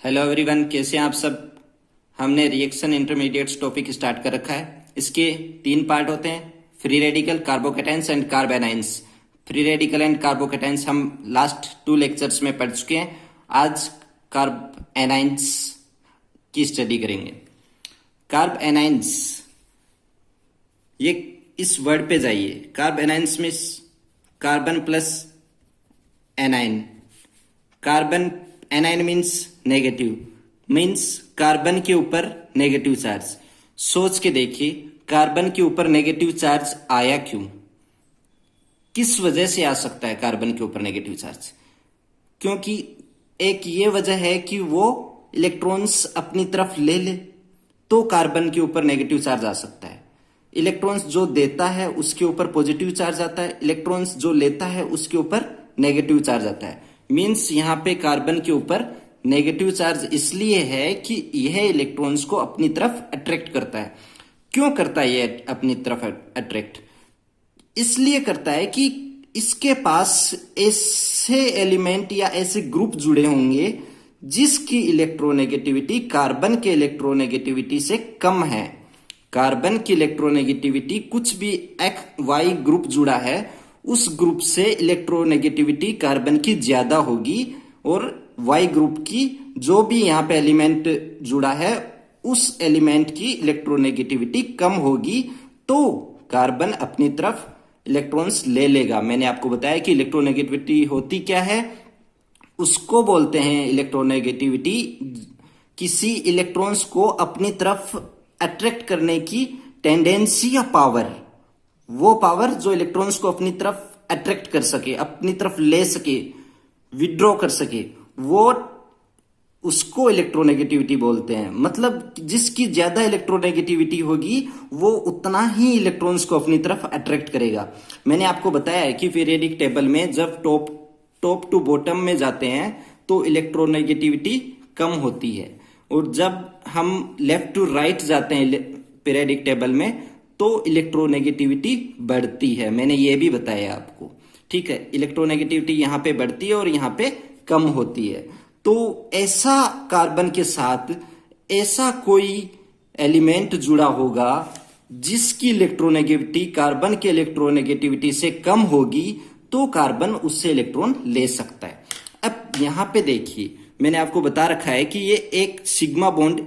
Hello everyone, कैसे हैं आप सब। हमने रिएक्शन इंटरमीडिएट्स टॉपिक स्टार्ट कर रखा है। इसके 3 पार्ट होते हैं, free radical, carbocations and carb anions. Free radical and carbocations हम लास्ट 2 लेक्चर्स में पढ़ चुके हैं। आज कार्ब एनाइंस की स्टडी करेंगे। कार्ब एनाइंस, ये इस वर्ड पे जाइए। Carb anions means carbon plus A9. Carbon A9 means negative, means carbon के ऊपर नेगेटिव चार्ज। सोच के देखिए, कार्बन के ऊपर नेगेटिव चार्ज आया क्यों, किस वजह से आ सकता है कार्बन के ऊपर नेगेटिव चार्ज। क्योंकि एक ये वजह है कि वो इलेक्ट्रॉन्स अपनी तरफ ले ले तो कार्बन के ऊपर नेगेटिव चार्ज आ सकता है। इलेक्ट्रॉन्स जो देता है उसके ऊपर पॉजिटिव चार्ज आता है, इलेक्ट्रॉन्स जो लेता है उसके ऊपर नेगेटिव चार्ज आता है। मीन्स यहाँ पे कार्बन के ऊपर नेगेटिव चार्ज इसलिए है कि यह इलेक्ट्रॉन्स को अपनी तरफ अट्रैक्ट करता है। क्यों करता है ये अपनी तरफ अट्रैक्ट? इसलिए करता है कि इसके पास ऐसे एलिमेंट या ऐसे ग्रुप जुड़े होंगे जिसकी इलेक्ट्रोनेगेटिविटी कार्बन के इलेक्ट्रोनेगेटिविटी से कम है। कार्बन की इलेक्ट्रोनेगेटिविटी कुछ भी एक्स वाई ग्रुप जुड़ा है उस ग्रुप से इलेक्ट्रोनेगेटिविटी कार्बन की ज्यादा होगी, और वाई ग्रुप की जो भी यहाँ पे एलिमेंट जुड़ा है उस एलिमेंट की इलेक्ट्रोनेगेटिविटी कम होगी, तो कार्बन अपनी तरफ इलेक्ट्रॉन्स ले लेगा। मैंने आपको बताया कि इलेक्ट्रोनेगेटिविटी होती क्या है, उसको बोलते हैं इलेक्ट्रोनेगेटिविटी। किसी इलेक्ट्रॉन्स को अपनी तरफ अट्रैक्ट करने की टेंडेंसी या पावर, वो पावर जो इलेक्ट्रॉन्स को अपनी तरफ अट्रैक्ट कर सके, अपनी तरफ ले सके, विड्रॉ कर सके, वो उसको इलेक्ट्रोनेगेटिविटी बोलते हैं। मतलब जिसकी ज्यादा इलेक्ट्रोनेगेटिविटी होगी वो उतना ही इलेक्ट्रॉन्स को अपनी तरफ अट्रैक्ट करेगा। मैंने आपको बताया है कि पीरियोडिक टेबल में जब टॉप टू बॉटम में जाते हैं तो इलेक्ट्रोनेगेटिविटी कम होती है, और जब हम लेफ्ट टू राइट जाते हैं पीरियोडिक टेबल में तो इलेक्ट्रोनेगेटिविटी बढ़ती है। मैंने ये भी बताया आपको, ठीक है। इलेक्ट्रोनेगेटिविटी यहाँ पे बढ़ती है और यहाँ पे कम होती है। तो ऐसा कार्बन के साथ ऐसा कोई एलिमेंट जुड़ा होगा जिसकी इलेक्ट्रोनेगेटिविटी कार्बन के इलेक्ट्रोनेगेटिविटी से कम होगी, तो कार्बन उससे इलेक्ट्रॉन ले सकता है। अब यहाँ पे देखिए, मैंने आपको बता रखा है कि ये एक सिग्मा बॉन्ड,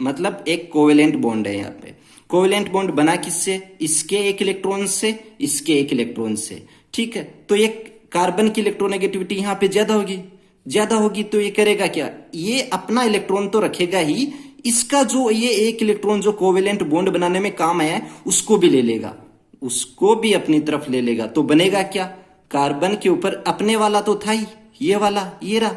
मतलब एक कोवेलेंट बॉन्ड है। यहाँ पे कोवेलेंट बॉन्ड बना किससे? इसके एक इलेक्ट्रॉन से, इसके एक इलेक्ट्रॉन से, ठीक है। तो ये कार्बन की इलेक्ट्रोनेगेटिविटी यहाँ पे ज्यादा होगी तो ये करेगा क्या? ये अपना इलेक्ट्रॉन तो रखेगा ही, इसका जो ये एक इलेक्ट्रॉन जो कोवेलेंट बॉन्ड बनाने में काम है उसको भी ले लेगा, उसको भी अपनी तरफ ले लेगा। तो बनेगा क्या? कार्बन के ऊपर अपने वाला तो था ही, ये वाला ये रहा,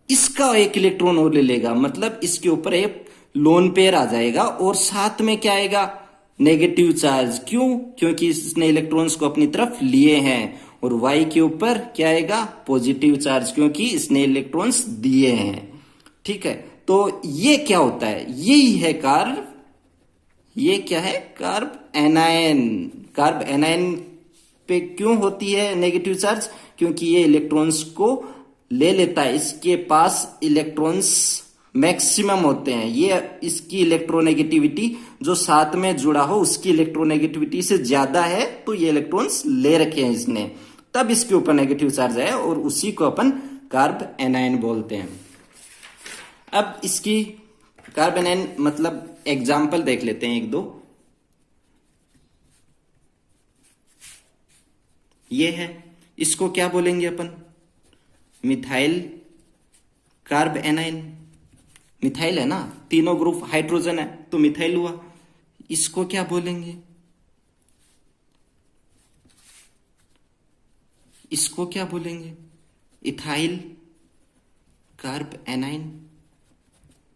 इसका एक इलेक्ट्रॉन और ले लेगा। मतलब इसके ऊपर एक लोन पेयर आ जाएगा, और साथ में क्या आएगा? Negative charge. क्यों? क्योंकि इसने इलेक्ट्रॉन्स को अपनी तरफ लिए हैं। और वाई के ऊपर क्या आएगा? पॉजिटिव चार्ज, क्योंकि इसने इलेक्ट्रॉन्स दिए हैं, ठीक है। तो ये क्या होता है? यही है कार्ब। ये क्या है? Carb anion. कार्ब एनायन पे क्यों होती है नेगेटिव चार्ज? क्योंकि ये इलेक्ट्रॉन्स को ले लेता है, इसके पास इलेक्ट्रॉन्स मैक्सिमम होते हैं। ये इसकी इलेक्ट्रोनेगेटिविटी जो साथ में जुड़ा हो उसकी इलेक्ट्रोनेगेटिविटी से ज्यादा है, तो ये इलेक्ट्रॉन्स ले रखे हैं इसने, तब इसके ऊपर नेगेटिव चार्ज है, और उसी को अपन कार्ब एनायन बोलते हैं। अब इसकी कार्ब एनायन मतलब एग्जाम्पल देख लेते हैं 1-2। ये है, इसको क्या बोलेंगे अपन? Methyl carb anion. मिथाइल है ना, तीनों ग्रुप हाइड्रोजन है तो मिथाइल हुआ। इसको क्या बोलेंगे? इसको क्या बोलेंगे? इथाइल कार्ब एनाइन,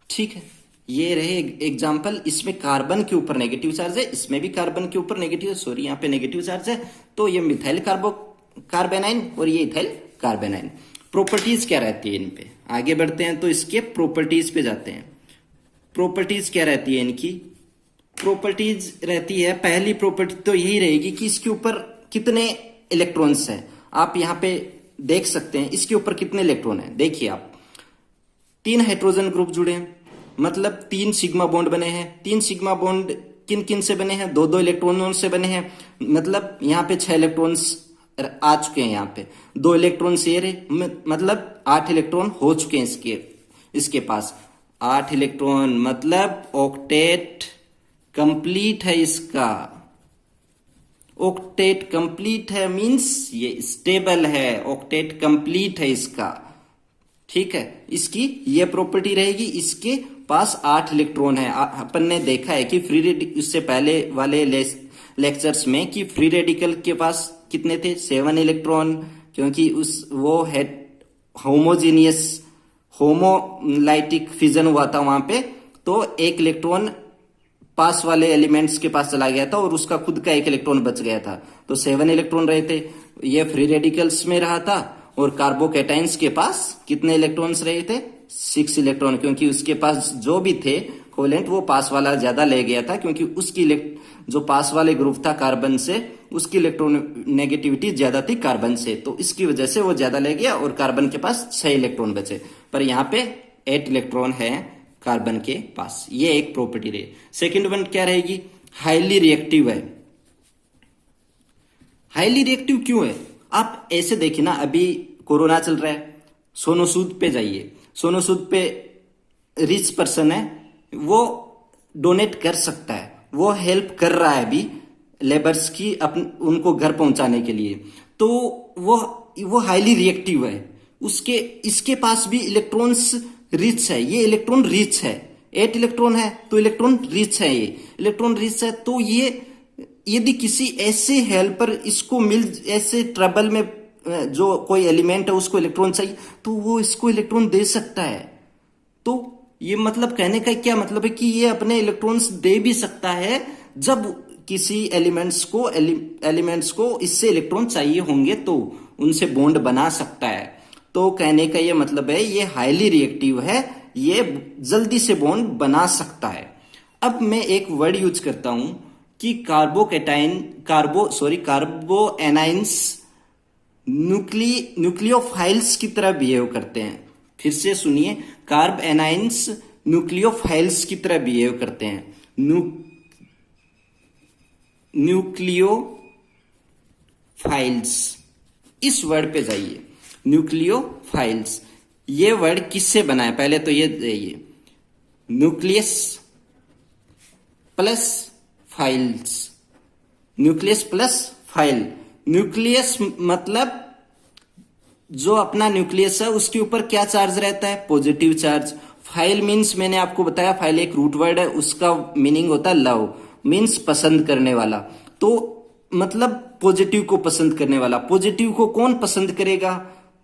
ठीक है। ये रहे एग्जाम्पल। इसमें कार्बन के ऊपर नेगेटिव चार्ज है, इसमें भी कार्बन के ऊपर नेगेटिव, सॉरी यहाँ पे नेगेटिव चार्ज है, तो ये मिथाइल कार्ब एनाइन और ये इथाइल कार्ब एनाइन। प्रॉपर्टीज क्या रहती है इन पे? आगे बढ़ते हैं तो इसके प्रॉपर्टीज पे जाते हैं। प्रॉपर्टीज क्या रहती है इनकी? प्रॉपर्टीज रहती है, पहली प्रॉपर्टी तो यही रहेगी कि इसके ऊपर कितने इलेक्ट्रॉन्स हैं। आप यहाँ पे देख सकते हैं इसके ऊपर कितने इलेक्ट्रॉन हैं। देखिए आप, तीन हाइड्रोजन ग्रुप जुड़े हैं, मतलब तीन सिग्मा बॉन्ड बने हैं। तीन सिग्मा बॉन्ड किन किन से बने हैं? दो दो इलेक्ट्रॉनों से बने हैं, मतलब यहाँ पे 6 इलेक्ट्रॉन्स आ चुके हैं। यहाँ पे 2 इलेक्ट्रॉन ये रहे, मतलब 8 इलेक्ट्रॉन हो चुके हैं इसके पास 8 इलेक्ट्रॉन, मतलब ऑक्टेट कंप्लीट है इसका। ऑक्टेट कंप्लीट है मींस ये स्टेबल है, ऑक्टेट कंप्लीट है इसका। ठीक है, इसकी ये प्रॉपर्टी रहेगी, इसके पास 8 इलेक्ट्रॉन है। अपन ने देखा है कि फ्री रेडिकल, इससे पहले वाले लेक्चर्स में, कि फ्री रेडिकल के पास कितने थे? 7 इलेक्ट्रॉन, क्योंकि वो है होमोजीनियस होमोलाइटिक फिजन हुआ था वहां पे, तो 1 इलेक्ट्रॉन पास वाले एलिमेंट्स के पास चला गया था और उसका खुद का 1 इलेक्ट्रॉन बच गया था, तो 7 इलेक्ट्रॉन रहे थे। ये फ्री रेडिकल्स में रहा था। और कार्बोकैटाइंस के पास कितने इलेक्ट्रॉन्स रहे थे? 6 इलेक्ट्रॉन, क्योंकि उसके पास जो भी थे कोवेलेंट, वो पास वाला ज्यादा ले गया था, क्योंकि उसकी जो पास वाले ग्रुप था कार्बन से, उसकी इलेक्ट्रॉन नेगेटिविटी ज्यादा थी कार्बन से, तो इसकी वजह से वो ज्यादा ले गया और कार्बन के पास 6 इलेक्ट्रॉन बचे। पर यहाँ पे 8 इलेक्ट्रॉन है कार्बन के पास। ये एक प्रॉपर्टी रही। सेकेंड वन क्या रहेगी? हाईली रिएक्टिव है। हाईली रिएक्टिव क्यों है? आप ऐसे देखिए ना, अभी कोरोना चल रहा है, सोनू सूद पे जाइए, सोनू सूद पे रिच पर्सन है, वो डोनेट कर सकता है, वो हेल्प कर रहा है अभी लेबर्स की उनको घर पहुंचाने के लिए, तो वो हाईली रिएक्टिव है। इसके पास भी इलेक्ट्रॉन्स रिच है, ये इलेक्ट्रॉन रिच है, 8 इलेक्ट्रॉन है तो इलेक्ट्रॉन रिच है, ये इलेक्ट्रॉन रिच है। तो ये यदि किसी ऐसे हेल्पर इसको ऐसे ट्रबल में जो कोई एलिमेंट है उसको इलेक्ट्रॉन चाहिए, तो वो इसको इलेक्ट्रॉन दे सकता है। तो ये मतलब कहने का क्या मतलब है कि ये अपने इलेक्ट्रॉन्स दे भी सकता है जब किसी एलिमेंट्स को इससे इलेक्ट्रॉन चाहिए होंगे, तो उनसे बॉन्ड बना सकता है। तो कहने का ये मतलब है ये हाईली रिएक्टिव है, ये जल्दी से बॉन्ड बना सकता है। अब मैं एक वर्ड यूज करता हूं कि कार्बो एनाइंस न्यूक्लियोफाइल्स की तरह बिहेव करते हैं। फिर से सुनिए, कार्ब एनाइंस न्यूक्लियोफाइल्स की तरह बिहेव करते हैं। न्यूक्लियोफाइल्स, इस वर्ड पे जाइए, न्यूक्लियोफाइल्स। ये वर्ड किससे बना है? पहले तो ये nucleus plus files, nucleus plus file. Nucleus मतलब जो अपना न्यूक्लियस है उसके ऊपर क्या चार्ज रहता है? Positive charge. फाइल मीन्स मैंने आपको बताया, फाइल एक रूट वर्ड है, उसका मीनिंग होता है लव, मीन्स पसंद करने वाला। तो मतलब पॉजिटिव को पसंद करने वाला। पॉजिटिव को कौन पसंद करेगा?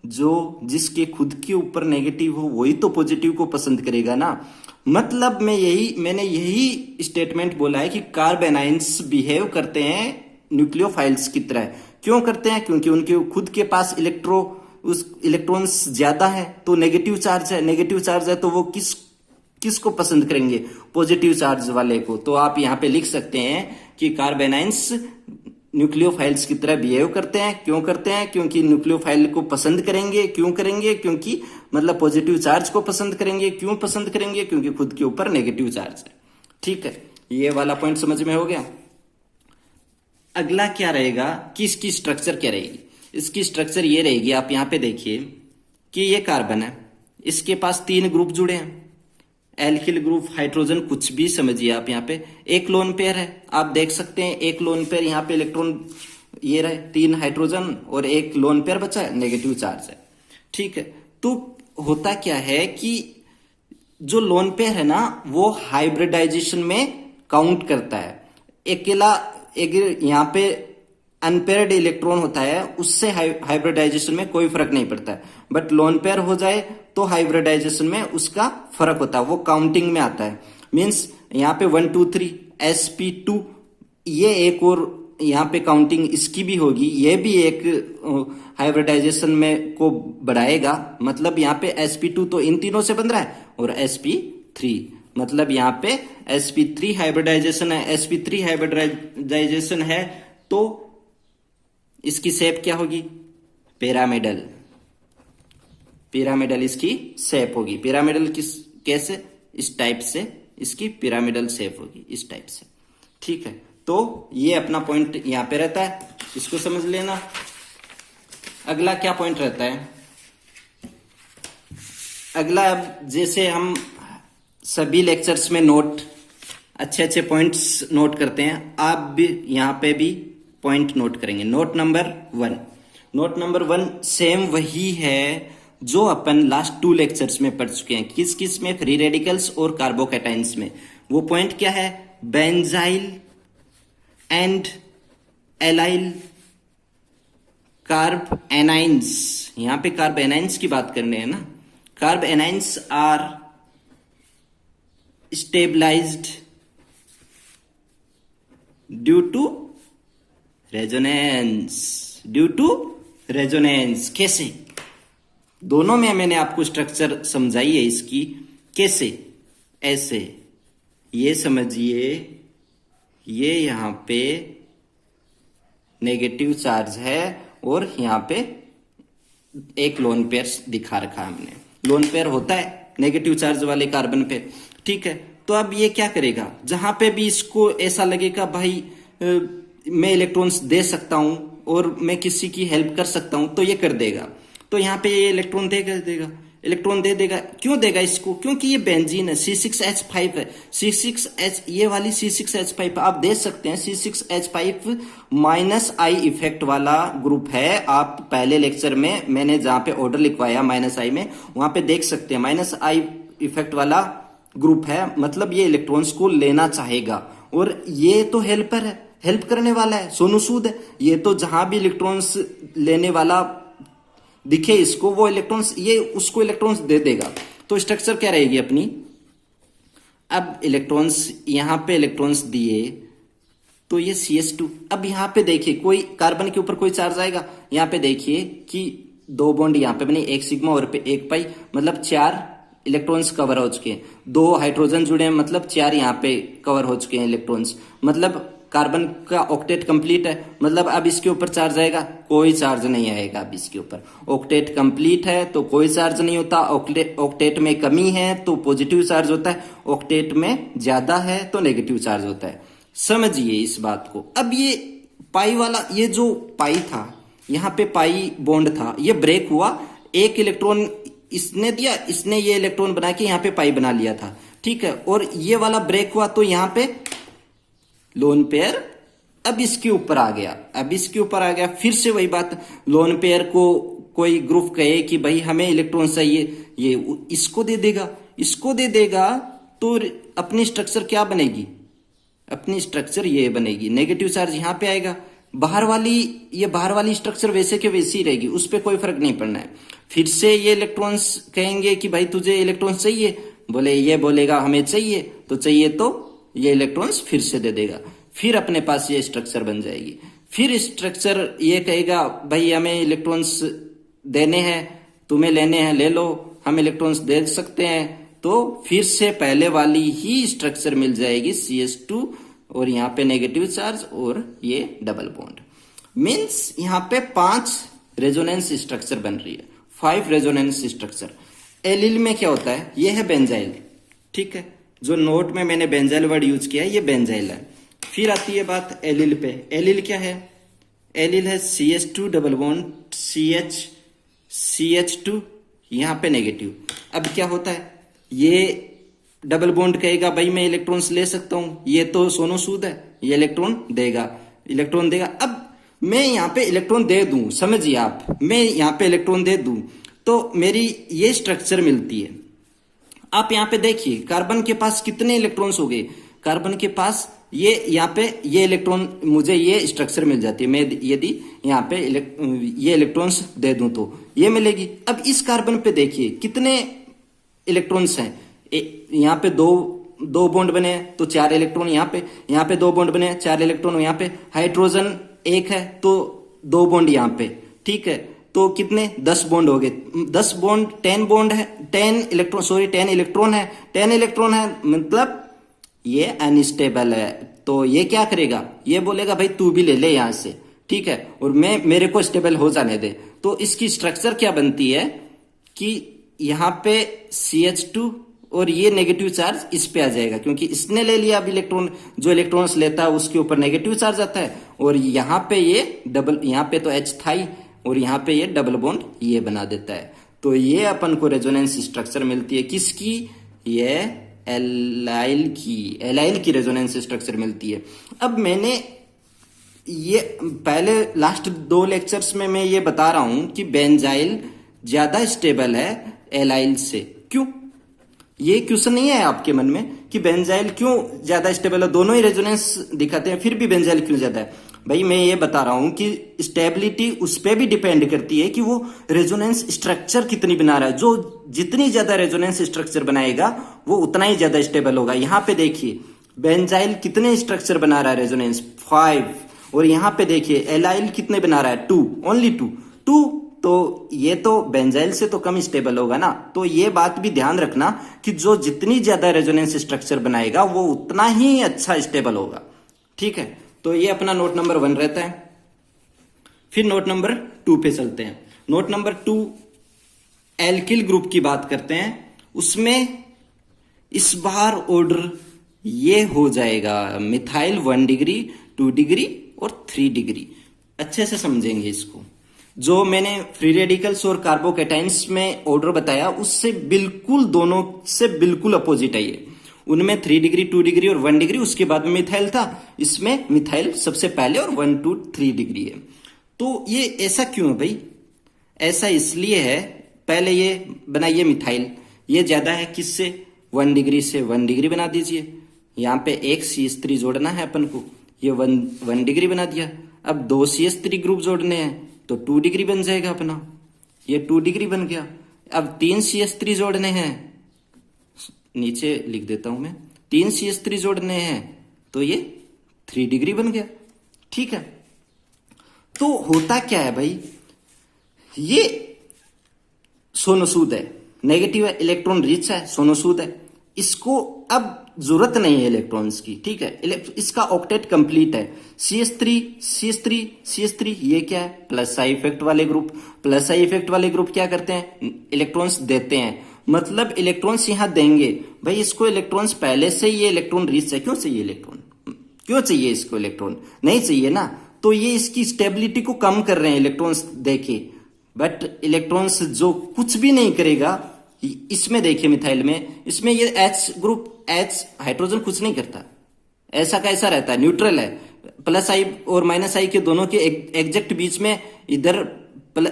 जिसके खुद के ऊपर नेगेटिव हो, वही तो पॉजिटिव को पसंद करेगा ना। मतलब मैंने यही स्टेटमेंट बोला है कि कार्ब एनाइंस बिहेव करते हैं न्यूक्लियोफाइल्स की तरह। क्यों करते हैं? क्योंकि उनके खुद के पास इलेक्ट्रॉन्स ज्यादा है, तो नेगेटिव चार्ज है, तो वो किसको पसंद करेंगे? पॉजिटिव चार्ज वाले को। तो आप यहां पे लिख सकते हैं कि कार्ब एनाइंस न्यूक्लियोफाइल्स की तरह बिहेव करते हैं। क्यों करते हैं? क्योंकि न्यूक्लियोफाइल को पसंद करेंगे। क्यों करेंगे? क्योंकि मतलब पॉजिटिव चार्ज को पसंद करेंगे। क्यों पसंद करेंगे? क्योंकि खुद के ऊपर नेगेटिव चार्ज है। ठीक है, ये वाला पॉइंट समझ में हो गया। अगला क्या रहेगा कि इसकी स्ट्रक्चर क्या रहेगी? इसकी स्ट्रक्चर ये रहेगी, आप यहां पे देखिए कि ये कार्बन है, इसके पास 3 ग्रुप जुड़े हैं, एल्किल ग्रुप, हाइड्रोजन, कुछ भी समझिए आप। यहाँ पे एक लोन पेयर है, आप देख सकते हैं एक लोन पेयर, यहाँ पे इलेक्ट्रॉन ये रहे 3 हाइड्रोजन और एक लोन पेयर बचा है, नेगेटिव चार्ज है। ठीक है, तो होता क्या है कि जो लोन पेयर है ना, वो हाइब्रिडाइजेशन में काउंट करता है। अकेला यहाँ पे अनपेयर्ड इलेक्ट्रॉन होता है, उससे हाइब्रिडाइजेशन में कोई फर्क नहीं पड़ता है। बट लोन पेयर हो जाए तो हाइब्रिडाइजेशन में उसका फर्क होता है, वो काउंटिंग में आता है। मींस यहाँ पे 1 2 3 sp2, ये एक और यहाँ पे काउंटिंग इसकी भी होगी, ये भी एक हाइब्रिडाइजेशन में को बढ़ाएगा। मतलब यहाँ पे sp2 तो इन तीनों से बन रहा है और sp3, मतलब यहाँ पे sp3 हाइब्रिडाइजेशन है। sp3 हाइब्रिडाइजेशन है तो इसकी शेप क्या होगी? पिरामिडल। पिरामिडल इसकी शेप होगी। पिरामिडल किस कैसे? इस टाइप से इसकी पिरामिडल शेप होगी, इस टाइप से। ठीक है, तो ये अपना पॉइंट यहां पे रहता है, इसको समझ लेना। अगला क्या पॉइंट रहता है? अगला, अब जैसे हम सभी लेक्चर्स में नोट अच्छे अच्छे पॉइंट्स नोट करते हैं, आप भी यहां पे भी पॉइंट नोट करेंगे। Note number 1, note number 1 same वही है जो अपन लास्ट 2 लेक्चर्स में पढ़ चुके हैं। किस किस में? फ्री रेडिकल्स और कार्बोकैटाइंस में। वो पॉइंट क्या है? Benzyl and allyl carbanions. यहां पे कार्ब एनाइंस की बात करने हैं ना। Carbanions are stabilised due to resonance. Due to resonance कैसे? दोनों में मैंने आपको स्ट्रक्चर समझाई है इसकी। कैसे? ऐसे, ये समझिए, ये यहां पे नेगेटिव चार्ज है और यहां पे एक लोन पेयर दिखा रखा है हमने। लोन पेयर होता है नेगेटिव चार्ज वाले कार्बन पे। ठीक है, तो अब ये क्या करेगा? जहां पे भी इसको ऐसा लगेगा भाई मैं इलेक्ट्रॉन्स दे सकता हूं और मैं किसी की हेल्प कर सकता हूं, तो ये कर देगा। तो यहां पे ये इलेक्ट्रॉन देगा, इलेक्ट्रॉन दे देगा। क्यों देगा इसको? क्योंकि ये बेंजीन है, C6H5 है। C6H, ये वाली C6H5 आप देख सकते हैं, C6H5 -I इफेक्ट वाला ग्रुप है। आप पहले लेक्चर में मैंने जहां पे ऑर्डर लिखवाया -I में, वहां पे देख सकते हैं -I इफेक्ट वाला ग्रुप है। मतलब ये इलेक्ट्रॉन्स को लेना चाहेगा और ये तो हेल्पर है, हेल्प करने वाला है, सोनू सूद है। ये तो जहां भी इलेक्ट्रॉन्स लेने वाला दिखे इसको, वो इलेक्ट्रॉन्स, ये उसको इलेक्ट्रॉन्स दे देगा। तो स्ट्रक्चर क्या रहेगी अपनी? अब इलेक्ट्रॉन्स, यहां पे इलेक्ट्रॉन्स दिए तो ये CH2। अब यहां पे देखिए कोई कार्बन के ऊपर कोई चार्ज आएगा। यहां पे देखिए कि 2 बॉन्ड यहां पे बने, 1 सिग्मा और पे 1 पाई, मतलब 4 इलेक्ट्रॉन्स कवर हो चुके हैं। 2 हाइड्रोजन जुड़े हैं, मतलब 4 यहां पे कवर हो चुके हैं इलेक्ट्रॉन्स। मतलब कार्बन का ऑक्टेट कंप्लीट है। मतलब अब इसके ऊपर चार्ज आएगा? कोई चार्ज नहीं आएगा अब इसके ऊपर। ऑक्टेट कंप्लीट है तो कोई चार्ज नहीं होता। ऑक्टेट में कमी है तो पॉजिटिव चार्ज होता है, ऑक्टेट में ज्यादा है तो नेगेटिव चार्ज होता है। समझिए इस बात को। अब ये पाई वाला, ये जो पाई था, यहां पे पाई बॉन्ड था, ये ब्रेक हुआ। एक इलेक्ट्रॉन इसने दिया, इसने ये इलेक्ट्रॉन बना के यहां पे पाई बना लिया था। ठीक है, और ये वाला ब्रेक हुआ तो यहां पे लोन पेयर अब इसके ऊपर आ गया। अब इसके ऊपर आ गया, फिर से वही बात। लोन पेयर को कोई ग्रुप कहे कि भाई हमें इलेक्ट्रॉन चाहिए, ये इसको दे देगा, इसको दे देगा, तो अपनी स्ट्रक्चर क्या बनेगी? अपनी स्ट्रक्चर ये बनेगी। नेगेटिव चार्ज यहां पे आएगा, बाहर वाली स्ट्रक्चर वैसे के वैसी रहेगी, उस पर कोई फर्क नहीं पड़ना है। फिर से ये इलेक्ट्रॉन्स कहेंगे कि भाई तुझे इलेक्ट्रॉन्स चाहिए, बोले ये बोलेगा हमें चाहिए, तो चाहिए तो ये इलेक्ट्रॉन्स फिर से दे देगा। फिर अपने पास ये स्ट्रक्चर बन जाएगी। फिर स्ट्रक्चर ये कहेगा भाई हमें इलेक्ट्रॉन्स देने हैं, तुम्हें लेने हैं ले लो, हम इलेक्ट्रॉन्स दे सकते हैं। तो फिर से पहले वाली ही स्ट्रक्चर मिल जाएगी, CH2 और यहाँ पे नेगेटिव चार्ज और ये डबल बॉन्ड। मीन्स यहाँ पे 5 रेजोनेंस स्ट्रक्चर बन रही है, 5 रेजोनेंस स्ट्रक्चर। एलिल में क्या होता है? ये है बेंजाइल। ठीक है, जो नोट में मैंने बेंजाइल वर्ड यूज किया है, ये बेंजाइल है। फिर आती है बात एलिल पे। एलिल क्या है? एलिल है CH2 डबल बॉन्ड CH2, यहां पे नेगेटिव। अब क्या होता है? ये डबल बॉन्ड कहेगा भाई मैं इलेक्ट्रॉन्स ले सकता हूं, ये तो सोनू सूद है, ये इलेक्ट्रॉन देगा। अब मैं यहां पे इलेक्ट्रॉन दे दूं, समझिए आप, मैं यहां पे इलेक्ट्रॉन दे दूं तो मेरी ये स्ट्रक्चर मिलती है। आप यहां पे देखिए कार्बन के पास कितने इलेक्ट्रॉन्स हो गए? कार्बन के पास ये यहाँ पे ये इलेक्ट्रॉन, मुझे ये स्ट्रक्चर मिल जाती है। मैं यदि यहाँ पे ये इलेक्ट्रॉन्स दे दूं तो ये मिलेगी। अब इस कार्बन पे देखिए कितने इलेक्ट्रॉन्स हैं। यहाँ पे दो बॉन्ड बने हैं तो 4 इलेक्ट्रॉन यहाँ पे 2 बॉन्ड बने हैं, 4 इलेक्ट्रॉन यहाँ पे। हाइड्रोजन 1 है तो 2 बॉन्ड यहाँ पे। ठीक है, तो कितने? 10 बॉन्ड हो गए। 10 बॉन्ड 10 बॉन्ड है, 10 इलेक्ट्रॉन है। 10 इलेक्ट्रॉन है मतलब ये अनस्टेबल है। तो ये क्या करेगा? ये बोलेगा भाई तू भी ले ले यहां से, ठीक है, और मेरे को स्टेबल हो जाने दे। तो इसकी स्ट्रक्चर क्या बनती है कि यहाँ पे CH2 और ये नेगेटिव चार्ज इस पे आ जाएगा, क्योंकि इसने ले लिया अब इलेक्ट्रॉन, जो इलेक्ट्रॉन्स लेता है उसके ऊपर नेगेटिव चार्ज आता है, और यहाँ पे ये डबल, यहाँ पे तो H था ही, और यहाँ पे ये डबल बॉन्ड ये बना देता है। तो ये अपन को रेजोनेंस स्ट्रक्चर मिलती है किसकी, ये एलाइल की रेजोनेंस स्ट्रक्चर मिलती है। अब मैंने ये पहले लास्ट 2 लेक्चर्स में मैं ये बता रहा हूं कि बेंजाइल ज्यादा स्टेबल है एलाइल से। क्यों? ये क्वेश्चन नहीं है आपके मन में कि बेंजाइल क्यों ज्यादा स्टेबल है, दोनों ही रेजोनेंस दिखाते हैं, फिर भी बेंजाइल क्यों ज्यादा है? भाई मैं ये बता रहा हूं कि स्टेबिलिटी उस पर भी डिपेंड करती है कि वो रेजोनेंस स्ट्रक्चर कितनी बना रहा है। जो जितनी ज्यादा रेजोनेंस स्ट्रक्चर बनाएगा वो उतना ही ज्यादा स्टेबल होगा। यहां पे देखिए बेंजाइल कितने स्ट्रक्चर बना रहा है, रेजोनेंस 5, और यहां पे देखिए एलाइल कितने बना रहा है, 2, ओनली 2। तो ये तो बेंजाइल से तो कम स्टेबल होगा ना। तो ये बात भी ध्यान रखना कि जो जितनी ज्यादा रेजोनेंस स्ट्रक्चर बनाएगा वो उतना ही अच्छा स्टेबल होगा। ठीक है, तो ये अपना नोट नंबर 1 रहता है। फिर नोट नंबर 2 पे चलते हैं। नोट नंबर 2 एल्किल ग्रुप की बात करते हैं। उसमें इस बार ऑर्डर ये हो जाएगा मिथाइल 1 डिग्री, 2 डिग्री और 3 डिग्री। अच्छे से समझेंगे इसको। जो मैंने फ्री रेडिकल्स और कार्बोकैटाइंस में ऑर्डर बताया उससे बिल्कुल, दोनों से बिल्कुल अपोजिट है ये। उनमें 3 डिग्री, 2 डिग्री और 1 डिग्री, उसके बाद में मिथाइल था। इसमें मिथाइल सबसे पहले और 1, 2, 3 डिग्री है। तो ये ऐसा क्यों है भाई? ऐसा इसलिए है, पहले ये बनाइए मिथाइल, ये ज्यादा है किससे, 1 डिग्री से। 1 डिग्री बना दीजिए। यहाँ पे एक CH3 जोड़ना है अपन को, ये 1 डिग्री बना दिया। अब 2 CH3 ग्रुप जोड़ने हैं तो 2 डिग्री बन जाएगा अपना, ये 2 डिग्री बन गया। अब 3 CH3 जोड़ने हैं, नीचे लिख देता हूं मैं, 3 CH3 जोड़ने हैं तो ये 3 डिग्री बन गया। ठीक है, तो होता क्या है भाई, ये सोनोसूद है, नेगेटिव है, इलेक्ट्रॉन रिच है, सोनोसूद है। इसको अब जरूरत नहीं है इलेक्ट्रॉन्स की। ठीक है, इसका ऑक्टेट कंप्लीट है। CH3 CH3 CH3, ये क्या है, प्लस आई इफेक्ट वाले ग्रुप। प्लस आई इफेक्ट वाले ग्रुप क्या करते हैं, इलेक्ट्रॉन्स देते हैं, मतलब इलेक्ट्रॉन्स यहां देंगे। भाई इसको इलेक्ट्रॉन्स पहले से ये इलेक्ट्रॉन रिच है, क्यों चाहिए इलेक्ट्रॉन, क्यों चाहिए इसको इलेक्ट्रॉन, नहीं चाहिए ना। तो ये इसकी स्टेबिलिटी को कम कर रहे हैं इलेक्ट्रॉन्स देके। बट इलेक्ट्रॉन्स जो कुछ भी नहीं करेगा, इसमें देखिए मिथाइल में, इसमें ये H ग्रुप, H हाइड्रोजन कुछ नहीं करता, ऐसा का ऐसा रहता है, न्यूट्रल है। प्लस आई और माइनस आई के दोनों के एग्जैक्ट बीच में इधर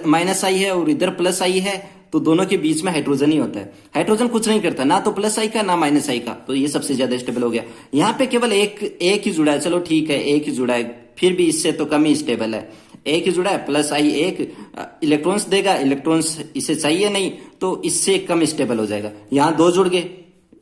माइनस आई है और इधर प्लस आई है, तो दोनों के बीच में हाइड्रोजन ही होता है। हाइड्रोजन कुछ नहीं करता, ना तो प्लस आई का ना माइनस आई का, तो ये सबसे ज्यादा स्टेबल हो गया। यहाँ पे केवल एक ही जुड़ा है, चलो ठीक है एक ही जुड़ा है, फिर भी इससे तो कम ही स्टेबल है। एक ही जुड़ा है, प्लस आई एक इलेक्ट्रॉन्स देगा, इलेक्ट्रॉन्स इसे चाहिए नहीं तो इससे कम स्टेबल हो जाएगा। यहाँ 2 जुड़ गए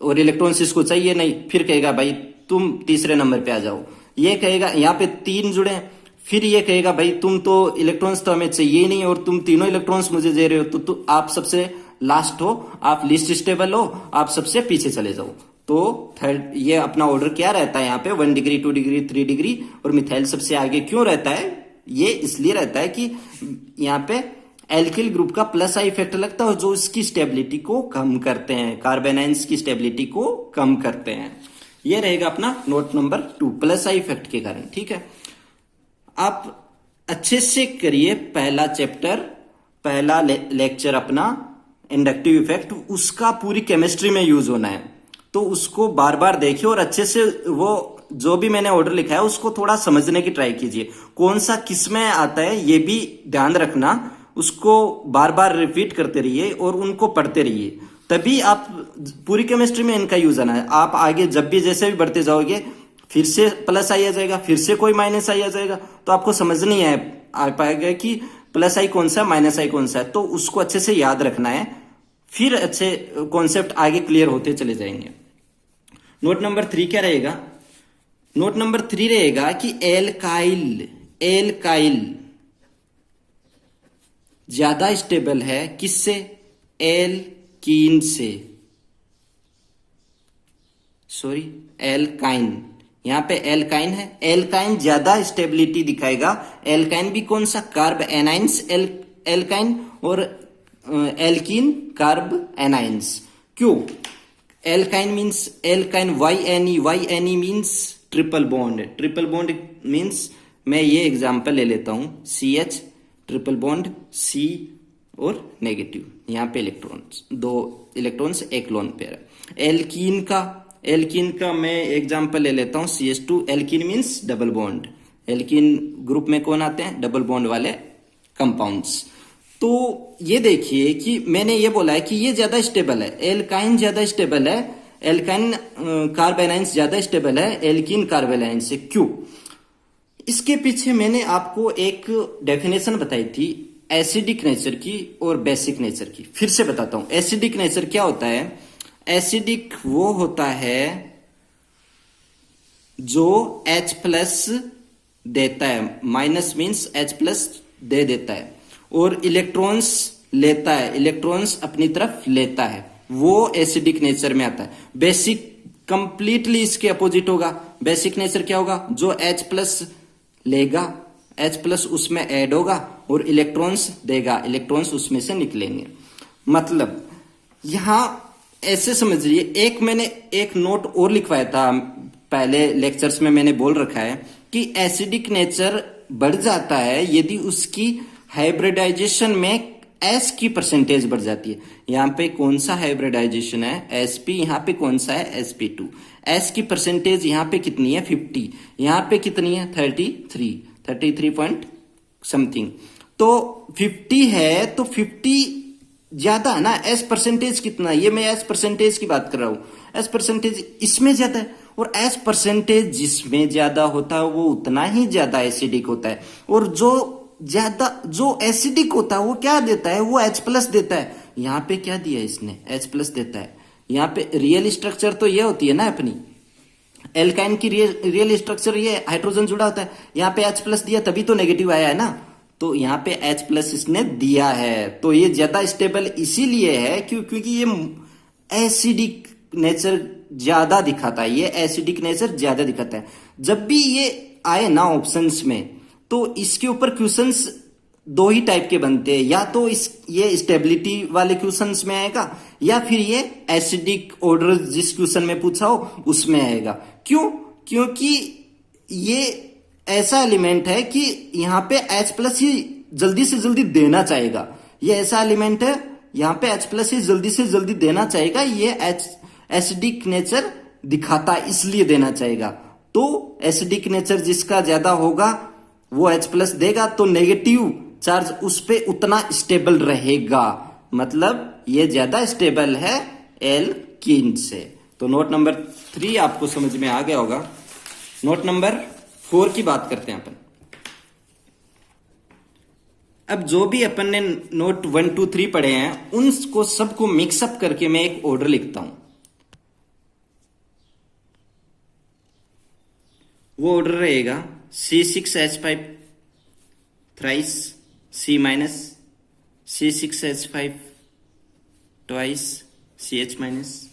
और इलेक्ट्रॉन्स इसको चाहिए नहीं, फिर कहेगा भाई तुम तीसरे नंबर पे आ जाओ। ये कहेगा, यहाँ पे 3 जुड़े, फिर ये कहेगा भाई तुम तो इलेक्ट्रॉन्स तो हमें चाहिए ही नहीं और तुम तीनों इलेक्ट्रॉन्स मुझे दे रहे हो, तो आप सबसे लास्ट हो, आप लिस्ट स्टेबल हो, आप सबसे पीछे चले जाओ। तो थर्ड, ये अपना ऑर्डर क्या रहता है यहाँ पे, 1 डिग्री, 2 डिग्री, 3 डिग्री, और मिथाइल सबसे आगे क्यों रहता है? ये इसलिए रहता है कि यहाँ पे एल्किल ग्रुप का प्लस आई इफेक्ट लगता है जो इसकी स्टेबिलिटी को कम करते हैं, कार्बेनाइंस की स्टेबिलिटी को कम करते हैं। ये रहेगा अपना note number 2, plus I effect के कारण। ठीक है, आप अच्छे से करिए पहला चैप्टर, पहला लेक्चर अपना इंडक्टिव इफेक्ट, उसका पूरी केमिस्ट्री में यूज होना है, तो उसको बार बार देखिए और अच्छे से वो जो भी मैंने ऑर्डर लिखा है उसको थोड़ा समझने की ट्राई कीजिए, कौन सा किस में आता है ये भी ध्यान रखना, उसको बार बार रिपीट करते रहिए और उनको पढ़ते रहिए, तभी आप पूरी केमिस्ट्री में इनका यूज आना है। आप आगे जब भी जैसे भी बढ़ते जाओगे, फिर से प्लस आई आ जाएगा, फिर से कोई माइनस आई आ जाएगा, तो आपको समझ नहीं आ पाएगा कि प्लस आई कौन सा है, माइनस आई कौन सा है। तो उसको अच्छे से याद रखना है, फिर अच्छे कॉन्सेप्ट आगे क्लियर होते चले जाएंगे। नोट नंबर 3 क्या रहेगा? नोट नंबर 3 रहेगा कि एल्काइल ज्यादा स्टेबल है किससे? एल्कीन से, सॉरी एल्काइन, यहां पे एल्काइन है, एल्काइन ज्यादा स्टेबिलिटी दिखाएगा। एल्काइन भी कौन सा? कार्ब एनाइंस एल्काइन, और एल्कीन कार्ब एनाइंस। क्यों? Alkyne means alkyne, Y N E means triple bond. Triple bond means, मैं ये एग्जांपल ले लेता हूं, C H triple bond, C और नेगेटिव, यहाँ पे इलेक्ट्रॉन्स, दो इलेक्ट्रॉन्स एक लोन पेयर। एल्कीन का मैं एग्जांपल ले लेता हूं, CH2। Alkene means double bond. Alkene group में कौन आते हैं? डबल बॉन्ड वाले कंपाउंड्स। तो ये देखिए कि मैंने ये बोला है कि ये ज्यादा स्टेबल है, एल्काइन ज्यादा स्टेबल है, एल्काइन कार्बेनाइंस ज्यादा स्टेबल है एल्कीन कार्बेनाइंस से। क्यों? इसके पीछे मैंने आपको एक डेफिनेशन बताई थी एसिडिक नेचर की और बेसिक नेचर की। फिर से बताता हूं, एसिडिक नेचर क्या होता है? एसिडिक वो होता है जो H प्लस देता है, माइनस मीन्स H प्लस दे देता है और इलेक्ट्रॉन्स लेता है, इलेक्ट्रॉन्स अपनी तरफ लेता है, वो एसिडिक नेचर में आता है। बेसिक कंप्लीटली इसके अपोजिट होगा। बेसिक नेचर क्या होगा? जो H प्लस लेगा, H प्लस उसमें ऐड होगा और इलेक्ट्रॉन्स देगा, इलेक्ट्रॉन्स उसमें से निकलेंगे। मतलब यहां ऐसे समझिए, मैंने एक नोट और लिखवाया था पहले लेक्चर्स में, मैंने बोल रखा है कि एसिडिक नेचर बढ़ जाता है यदि उसकी हाइब्रिडाइजेशन में S की परसेंटेज बढ़ जाती है। यहां पे कौन सा हाइब्रिडाइजेशन है? sp। यहां पे कौन सा है? sp2। S की परसेंटेज यहां पे कितनी है? 50। यहां पे कितनी है? 33 पॉइंट समथिंग। तो 50 है तो 50 ज्यादा है ना। S परसेंटेज कितना है? ये मैं S परसेंटेज की बात कर रहा हूं। S परसेंटेज इसमें ज्यादा है और S परसेंटेज जिसमें ज्यादा होता है वो उतना ही ज्यादा एसिडिक होता है। और जो एसिडिक होता है वो क्या देता है? वो H प्लस देता है। यहां पे क्या दिया इसने? H प्लस देता है। यहां पे रियल स्ट्रक्चर तो ये होती है ना अपनी, एल्काइन की रियल स्ट्रक्चर ये हाइड्रोजन जुड़ा होता है। यहाँ पे H प्लस दिया तभी तो नेगेटिव आया है ना। तो यहाँ पे H प्लस इसने दिया है, तो ये ज्यादा स्टेबल इसीलिए है क्योंकि ये एसिडिक नेचर ज्यादा दिखाता है, ये एसिडिक नेचर ज्यादा दिखाता है। जब भी ये आए ना ऑप्शंस में, तो इसके ऊपर क्वेश्चंस दो ही टाइप के बनते हैं, या तो ये स्टेबिलिटी वाले क्वेश्चंस में आएगा या फिर ये एसिडिक ऑर्डर जिस क्वेश्चन में पूछा हो उसमें आएगा। क्यों? क्योंकि ये ऐसा एलिमेंट है कि यहाँ पे H प्लस ही जल्दी से जल्दी देना चाहेगा। ये ऐसा एलिमेंट है, यहाँ पे H प्लस ही जल्दी से जल्दी देना चाहेगा। ये एसिडिक नेचर दिखाता इसलिए देना चाहेगा। तो एसिडिक नेचर जिसका ज्यादा होगा वो H प्लस देगा, तो नेगेटिव चार्ज उस पे उतना स्टेबल रहेगा। मतलब ये ज्यादा स्टेबल है एल्कीन से। तो नोट नंबर 3 आपको समझ में आ गया होगा। नोट नंबर 4 की बात करते हैं अपन। अब जो भी अपन ने नोट 1 2 3 पढ़े हैं उनको सबको मिक्सअप करके मैं एक ऑर्डर लिखता हूं। वो ऑर्डर रहेगा C6H5 thrice C minus, C6H5 twice CH minus,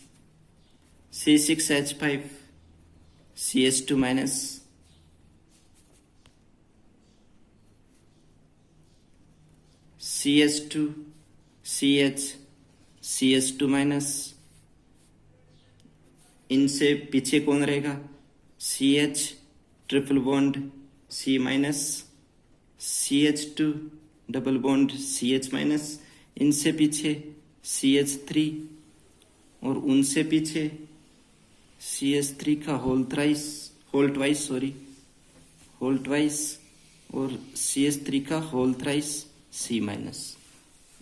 C6H5 CH2 minus, CH2 CH CH2 minus. इनसे पीछे कौन रहेगा? CH triple bond C minus, CH2 double bond CH minus. इनसे पीछे CH3 और उनसे पीछे CH3 का होल ट्वाइस और CH3 का होल थ्राइस C माइनस।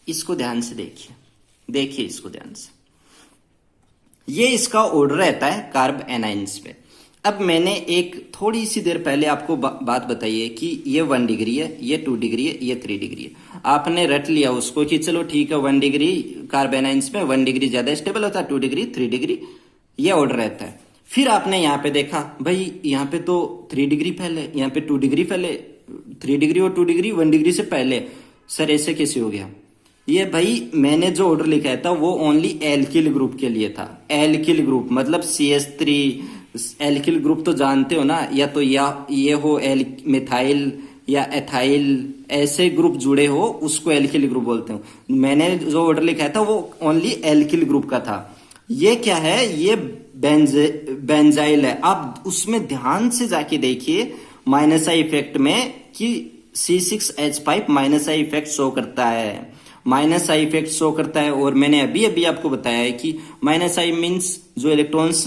इसको ध्यान से देखिए इसको ध्यान से। ये इसका ऑर्डर रहता है कार्ब एनाइंस पे। अब मैंने एक थोड़ी सी देर पहले आपको बात बताई है कि ये 1 डिग्री है, ये 2 डिग्री है, ये 3 डिग्री है। आपने रट लिया उसको कि चलो ठीक है 1 डिग्री कार्ब एनाइंस में 1 डिग्री ज्यादा स्टेबल होता है, 2 डिग्री 3 डिग्री ये ऑर्डर रहता है। फिर आपने यहाँ पे देखा भाई यहाँ पे तो 3 डिग्री पहले, यहाँ पे 2 डिग्री पहले, 3 डिग्री और 2 डिग्री 1 डिग्री से पहले। सर ऐसे कैसे हो गया? ये भाई मैंने जो ऑर्डर लिखा था वो ओनली एल्किल ग्रुप के लिए था। एल्किल ग्रुप मतलब CH3। एल्किल ग्रुप तो जानते हो ना, या तो ये हो मिथाइल या एथाइल ऐसे ग्रुप जुड़े हो उसको एल्किल ग्रुप बोलते हैं। मैंने जो ऑर्डर लिखा था वो ओनली एल्किल ग्रुप का था। ये क्या है, ये बेंजाइल है। आप उसमें ध्यान से जाके देखिए माइनस आई इफेक्ट में कि C6H5 minus I effect show करता है, माइनस आई इफेक्ट शो करता है। और मैंने अभी अभी आपको बताया है कि माइनस आई मीन्स जो इलेक्ट्रॉन्स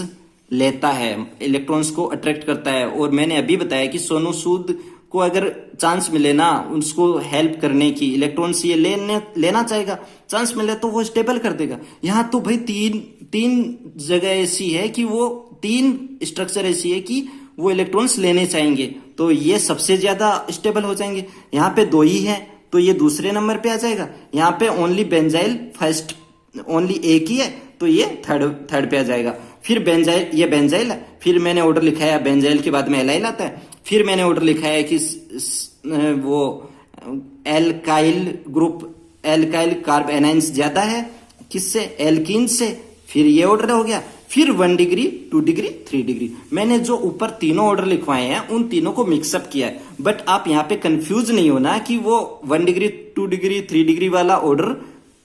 लेता है, इलेक्ट्रॉन्स को अट्रैक्ट करता है। और मैंने अभी बताया कि सोनू सूद को अगर चांस मिले ना उसको हेल्प करने की, इलेक्ट्रॉन्स ये लेना चाहेगा, चांस मिले तो वो स्टेबल कर देगा। यहाँ तो भाई तीन जगह ऐसी है कि वो तीन स्ट्रक्चर ऐसी है कि वो इलेक्ट्रॉन्स लेने चाहेंगे, तो ये सबसे ज्यादा स्टेबल हो जाएंगे। यहाँ पे दो ही है तो ये दूसरे नंबर पे आ जाएगा। यहाँ पे ओनली बेंजाइल फर्स्ट, ओनली एक ही है तो ये थर्ड पे आ जाएगा। फिर बेंजाइल, ये बेंजाइल है, फिर मैंने ऑर्डर लिखा है बेंजाइल के बाद में एलाइल आता है। फिर मैंने ऑर्डर लिखा है कि वो alkyl group, alkyl carb anions ज्यादा है किससे, एल्कीन से। फिर ये ऑर्डर हो गया। फिर 1 डिग्री 2 डिग्री 3 डिग्री। मैंने जो ऊपर तीनों ऑर्डर लिखवाए हैं उन तीनों को मिक्सअप किया है। बट आप यहाँ पे कंफ्यूज नहीं होना कि वो 1 डिग्री 2 डिग्री 3 डिग्री वाला ऑर्डर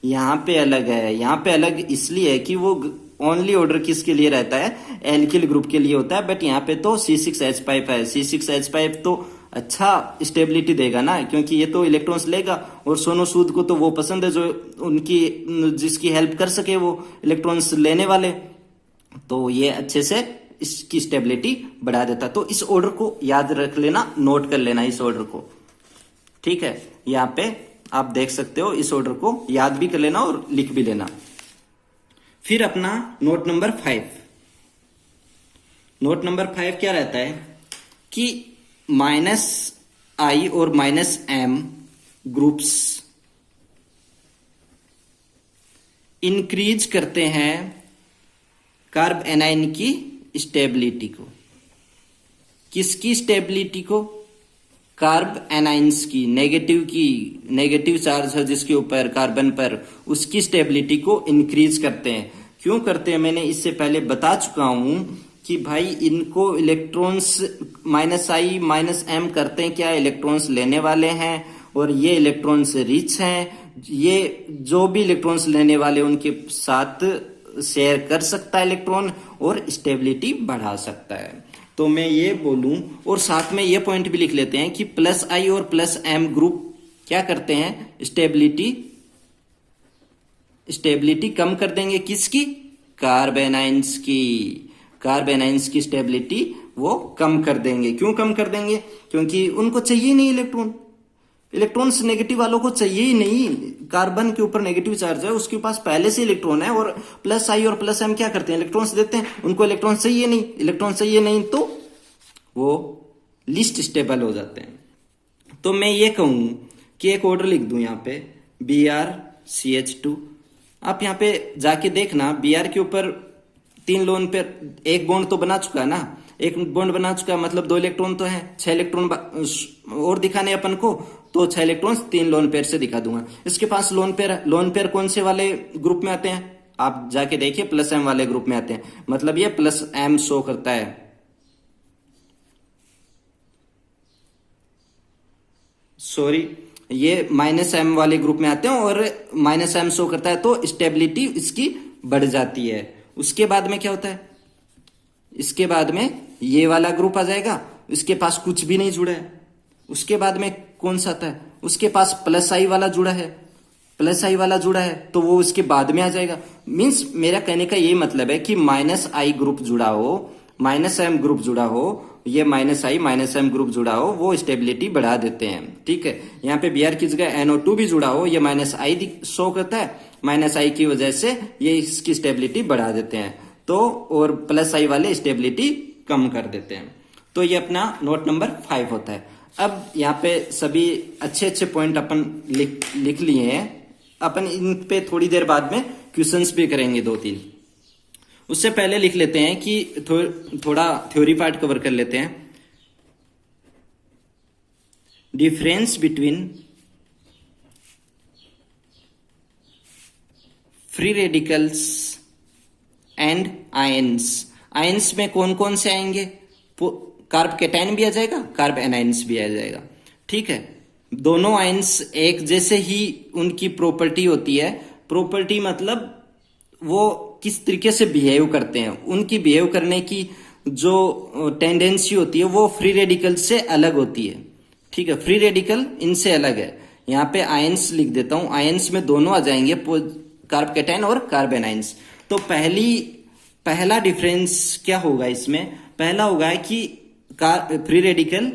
यहाँ पे अलग है। यहाँ पे अलग इसलिए है कि वो ओनली ऑर्डर किसके लिए रहता है, एल्किल ग्रुप के लिए होता है। बट यहाँ पे तो C6H5 है। C6H5 तो अच्छा स्टेबिलिटी देगा ना, क्योंकि ये तो इलेक्ट्रॉन्स लेगा। और सोनू सूद को तो वो पसंद है जो उनकी, जिसकी हेल्प कर सके वो इलेक्ट्रॉन्स लेने वाले, तो ये अच्छे से इसकी स्टेबिलिटी बढ़ा देता। तो इस ऑर्डर को याद रख लेना, नोट कर लेना इस ऑर्डर को, ठीक है। यहाँ पे आप देख सकते हो, इस ऑर्डर को याद भी कर लेना और लिख भी लेना। फिर अपना नोट नंबर 5, नोट नंबर 5 क्या रहता है कि -I और -M ग्रुप्स इंक्रीज करते हैं कार्ब एनाइन की स्टेबिलिटी को। किसकी स्टेबिलिटी को, कार्ब एनाइंस की, नेगेटिव चार्ज है जिसके ऊपर कार्बन पर, उसकी स्टेबिलिटी को इंक्रीज करते हैं। क्यों करते हैं मैंने इससे पहले बता चुका हूं कि भाई इनको इलेक्ट्रॉन्स -I -M करते हैं क्या, इलेक्ट्रॉन्स लेने वाले हैं और ये इलेक्ट्रॉन्स रिच हैं। ये जो भी इलेक्ट्रॉन्स लेने वाले उनके साथ शेयर कर सकता है इलेक्ट्रॉन और स्टेबिलिटी बढ़ा सकता है। तो मैं ये बोलूं, और साथ में ये पॉइंट भी लिख लेते हैं कि +I और +M ग्रुप क्या करते हैं, स्टेबिलिटी कम कर देंगे। किसकी, कार्ब एनाइंस की। कार्ब एनाइंस की स्टेबिलिटी वो कम कर देंगे। क्यों कम कर देंगे, क्योंकि उनको चाहिए नहीं इलेक्ट्रॉन्स नेगेटिव वालों को चाहिए ही नहीं। कार्बन के ऊपर नेगेटिव चार्ज है, उसके पास पहले से इलेक्ट्रॉन है। और +I और +M क्या करते हैं, इलेक्ट्रॉन्स देते हैं। उनको इलेक्ट्रॉन चाहिए नहीं, तो वो लिस्ट स्टेबल हो जाते हैं। तो मैं ये कहूं कि एक ऑर्डर लिख दूं यहाँ पे BrCH2। आप यहाँ पे जाके देखना, Br के ऊपर 3 लोन पे एक बॉन्ड तो बना चुका है ना, एक बॉन्ड बना चुका है, मतलब 2 इलेक्ट्रॉन तो है, 6 इलेक्ट्रॉन और दिखाने अपन को, तो 6 इलेक्ट्रॉन 3 लोन पेयर से दिखा दूंगा। इसके पास लोन पेयर कौन से वाले ग्रुप में आते हैं, आप जाके देखिए +M वाले ग्रुप में आते हैं, मतलब ये +M शो करता है। सॉरी, ये -M वाले ग्रुप में आते हैं और -M शो करता है, तो स्टेबिलिटी इसकी बढ़ जाती है। उसके बाद में क्या होता है, इसके बाद में ये वाला ग्रुप आ जाएगा, इसके पास कुछ भी नहीं जुड़ा है। उसके बाद में कौन सा आता है, उसके पास +I वाला जुड़ा है, तो वो उसके बाद में आ जाएगा। मींस मेरा कहने का यही मतलब है कि -I ग्रुप जुड़ा हो, -M ग्रुप जुड़ा हो, ये -I -M ग्रुप जुड़ा हो, वो स्टेबिलिटी बढ़ा देते हैं, ठीक है। यहाँ पे Br की जगह NO2 भी जुड़ा हो, ये -I शो करता है, -I की वजह से ये इसकी स्टेबिलिटी बढ़ा देते हैं, तो और +I वाले स्टेबिलिटी कम कर देते हैं। तो ये अपना नोट नंबर 5 होता है। अब यहाँ पे सभी अच्छे पॉइंट अपन लिख लिए हैं। अपन इन पे थोड़ी देर बाद में क्वेश्चंस भी करेंगे 2-3। उससे पहले लिख लेते हैं कि थोड़ा थ्योरी पार्ट कवर कर लेते हैं। Difference between free radicals and ions में कौन कौन से आएंगे, कार्ब कैटायन भी आ जाएगा, कार्ब एनाइंस भी आ जाएगा, ठीक है। दोनों आयंस एक जैसे ही उनकी प्रॉपर्टी होती है। प्रॉपर्टी मतलब वो किस तरीके से बिहेव करते हैं, उनकी बिहेव करने की जो टेंडेंसी होती है वो फ्री रेडिकल से अलग होती है। ठीक है, फ्री रेडिकल इनसे अलग है। यहाँ पे आयंस लिख देता हूं, आयंस में दोनों आ जाएंगे, कार्बोकेटाइन और कार्बन आयंस। तो पहला डिफरेंस क्या होगा इसमें? पहला होगा कि फ्री रेडिकल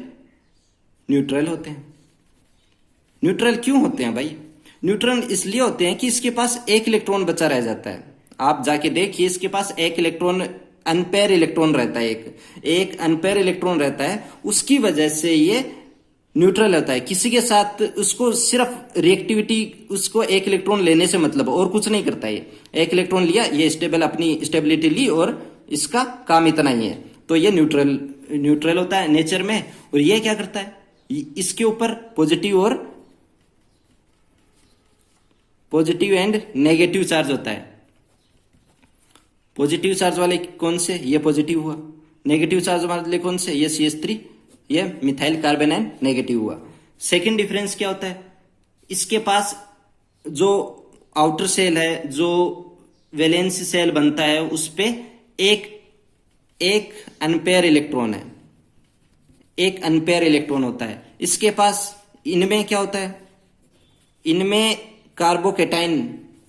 न्यूट्रल होते हैं। न्यूट्रल क्यों होते हैं भाई? न्यूट्रल इसलिए होते हैं कि इसके पास एक इलेक्ट्रॉन बचा रह जाता है। आप जाके देखिए, इसके पास एक इलेक्ट्रॉन, अनपेयर इलेक्ट्रॉन रहता है, एक अनपेयर इलेक्ट्रॉन रहता है, उसकी वजह से ये न्यूट्रल होता है। किसी के साथ उसको सिर्फ रिएक्टिविटी, उसको एक इलेक्ट्रॉन लेने से मतलब, और कुछ नहीं करता। ये एक इलेक्ट्रॉन लिया, ये स्टेबल, अपनी स्टेबिलिटी ली, और इसका काम इतना ही है। तो ये न्यूट्रल होता है नेचर में। और ये क्या करता है? इसके ऊपर पॉजिटिव एंड नेगेटिव चार्ज होता है। पॉजिटिव चार्ज वाले कौन से? ये पॉजिटिव हुआ। नेगेटिव चार्ज वाले कौन से? ये CH3, ये मिथाइल कार्बोनाइन नेगेटिव हुआ। सेकंड डिफरेंस क्या होता है? इसके पास जो आउटर सेल है, जो वैलेंस सेल बनता है, उस पे एक अनपेयर इलेक्ट्रॉन है, एक अनपेयर इलेक्ट्रॉन होता है। इसके पास, इनमें क्या होता है? इनमें कार्बोकेटाइन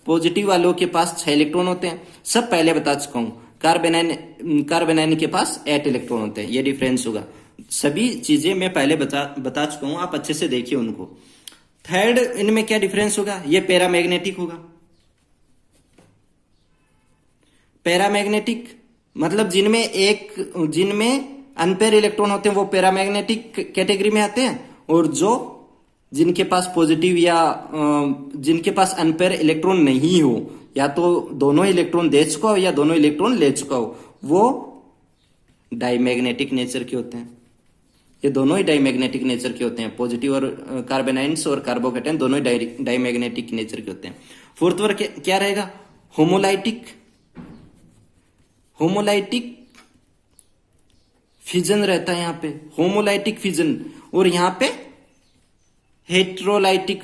पॉजिटिव वालों के पास 6 इलेक्ट्रॉन होते हैं, सब पहले बता चुका हूं। कार्बोनाइन के पास 8 इलेक्ट्रॉन होते हैं। ये डिफरेंस होगा। सभी चीजें मैं पहले बता चुका हूं, आप अच्छे से देखिए उनको। थर्ड, इनमें क्या डिफरेंस होगा? ये पैरामैग्नेटिक होगा। पैरामैग्नेटिक मतलब जिनमें अनपेयर इलेक्ट्रॉन होते हैं वो पैरामैग्नेटिक कैटेगरी में आते हैं, और जिनके पास पॉजिटिव या जिनके पास अनपेयर इलेक्ट्रॉन नहीं हो, या तो दोनों इलेक्ट्रॉन दे चुका हो या दोनों इलेक्ट्रॉन ले चुका हो, वो डाईमैग्नेटिक नेचर के होते हैं। ये दोनों ही डाईमैग्नेटिक नेचर के होते हैं। पॉजिटिव और कार्बोनाइन्स और कार्बोकेटाइन दोनों ही डाईमैग्नेटिक नेचर के होते हैं। फोर्थ वर्ग क्या रहेगा? होमोलाइटिक फिजन रहता है यहाँ पे, होमोलाइटिक फिजन। और यहाँ पे हेट्रोलाइटिक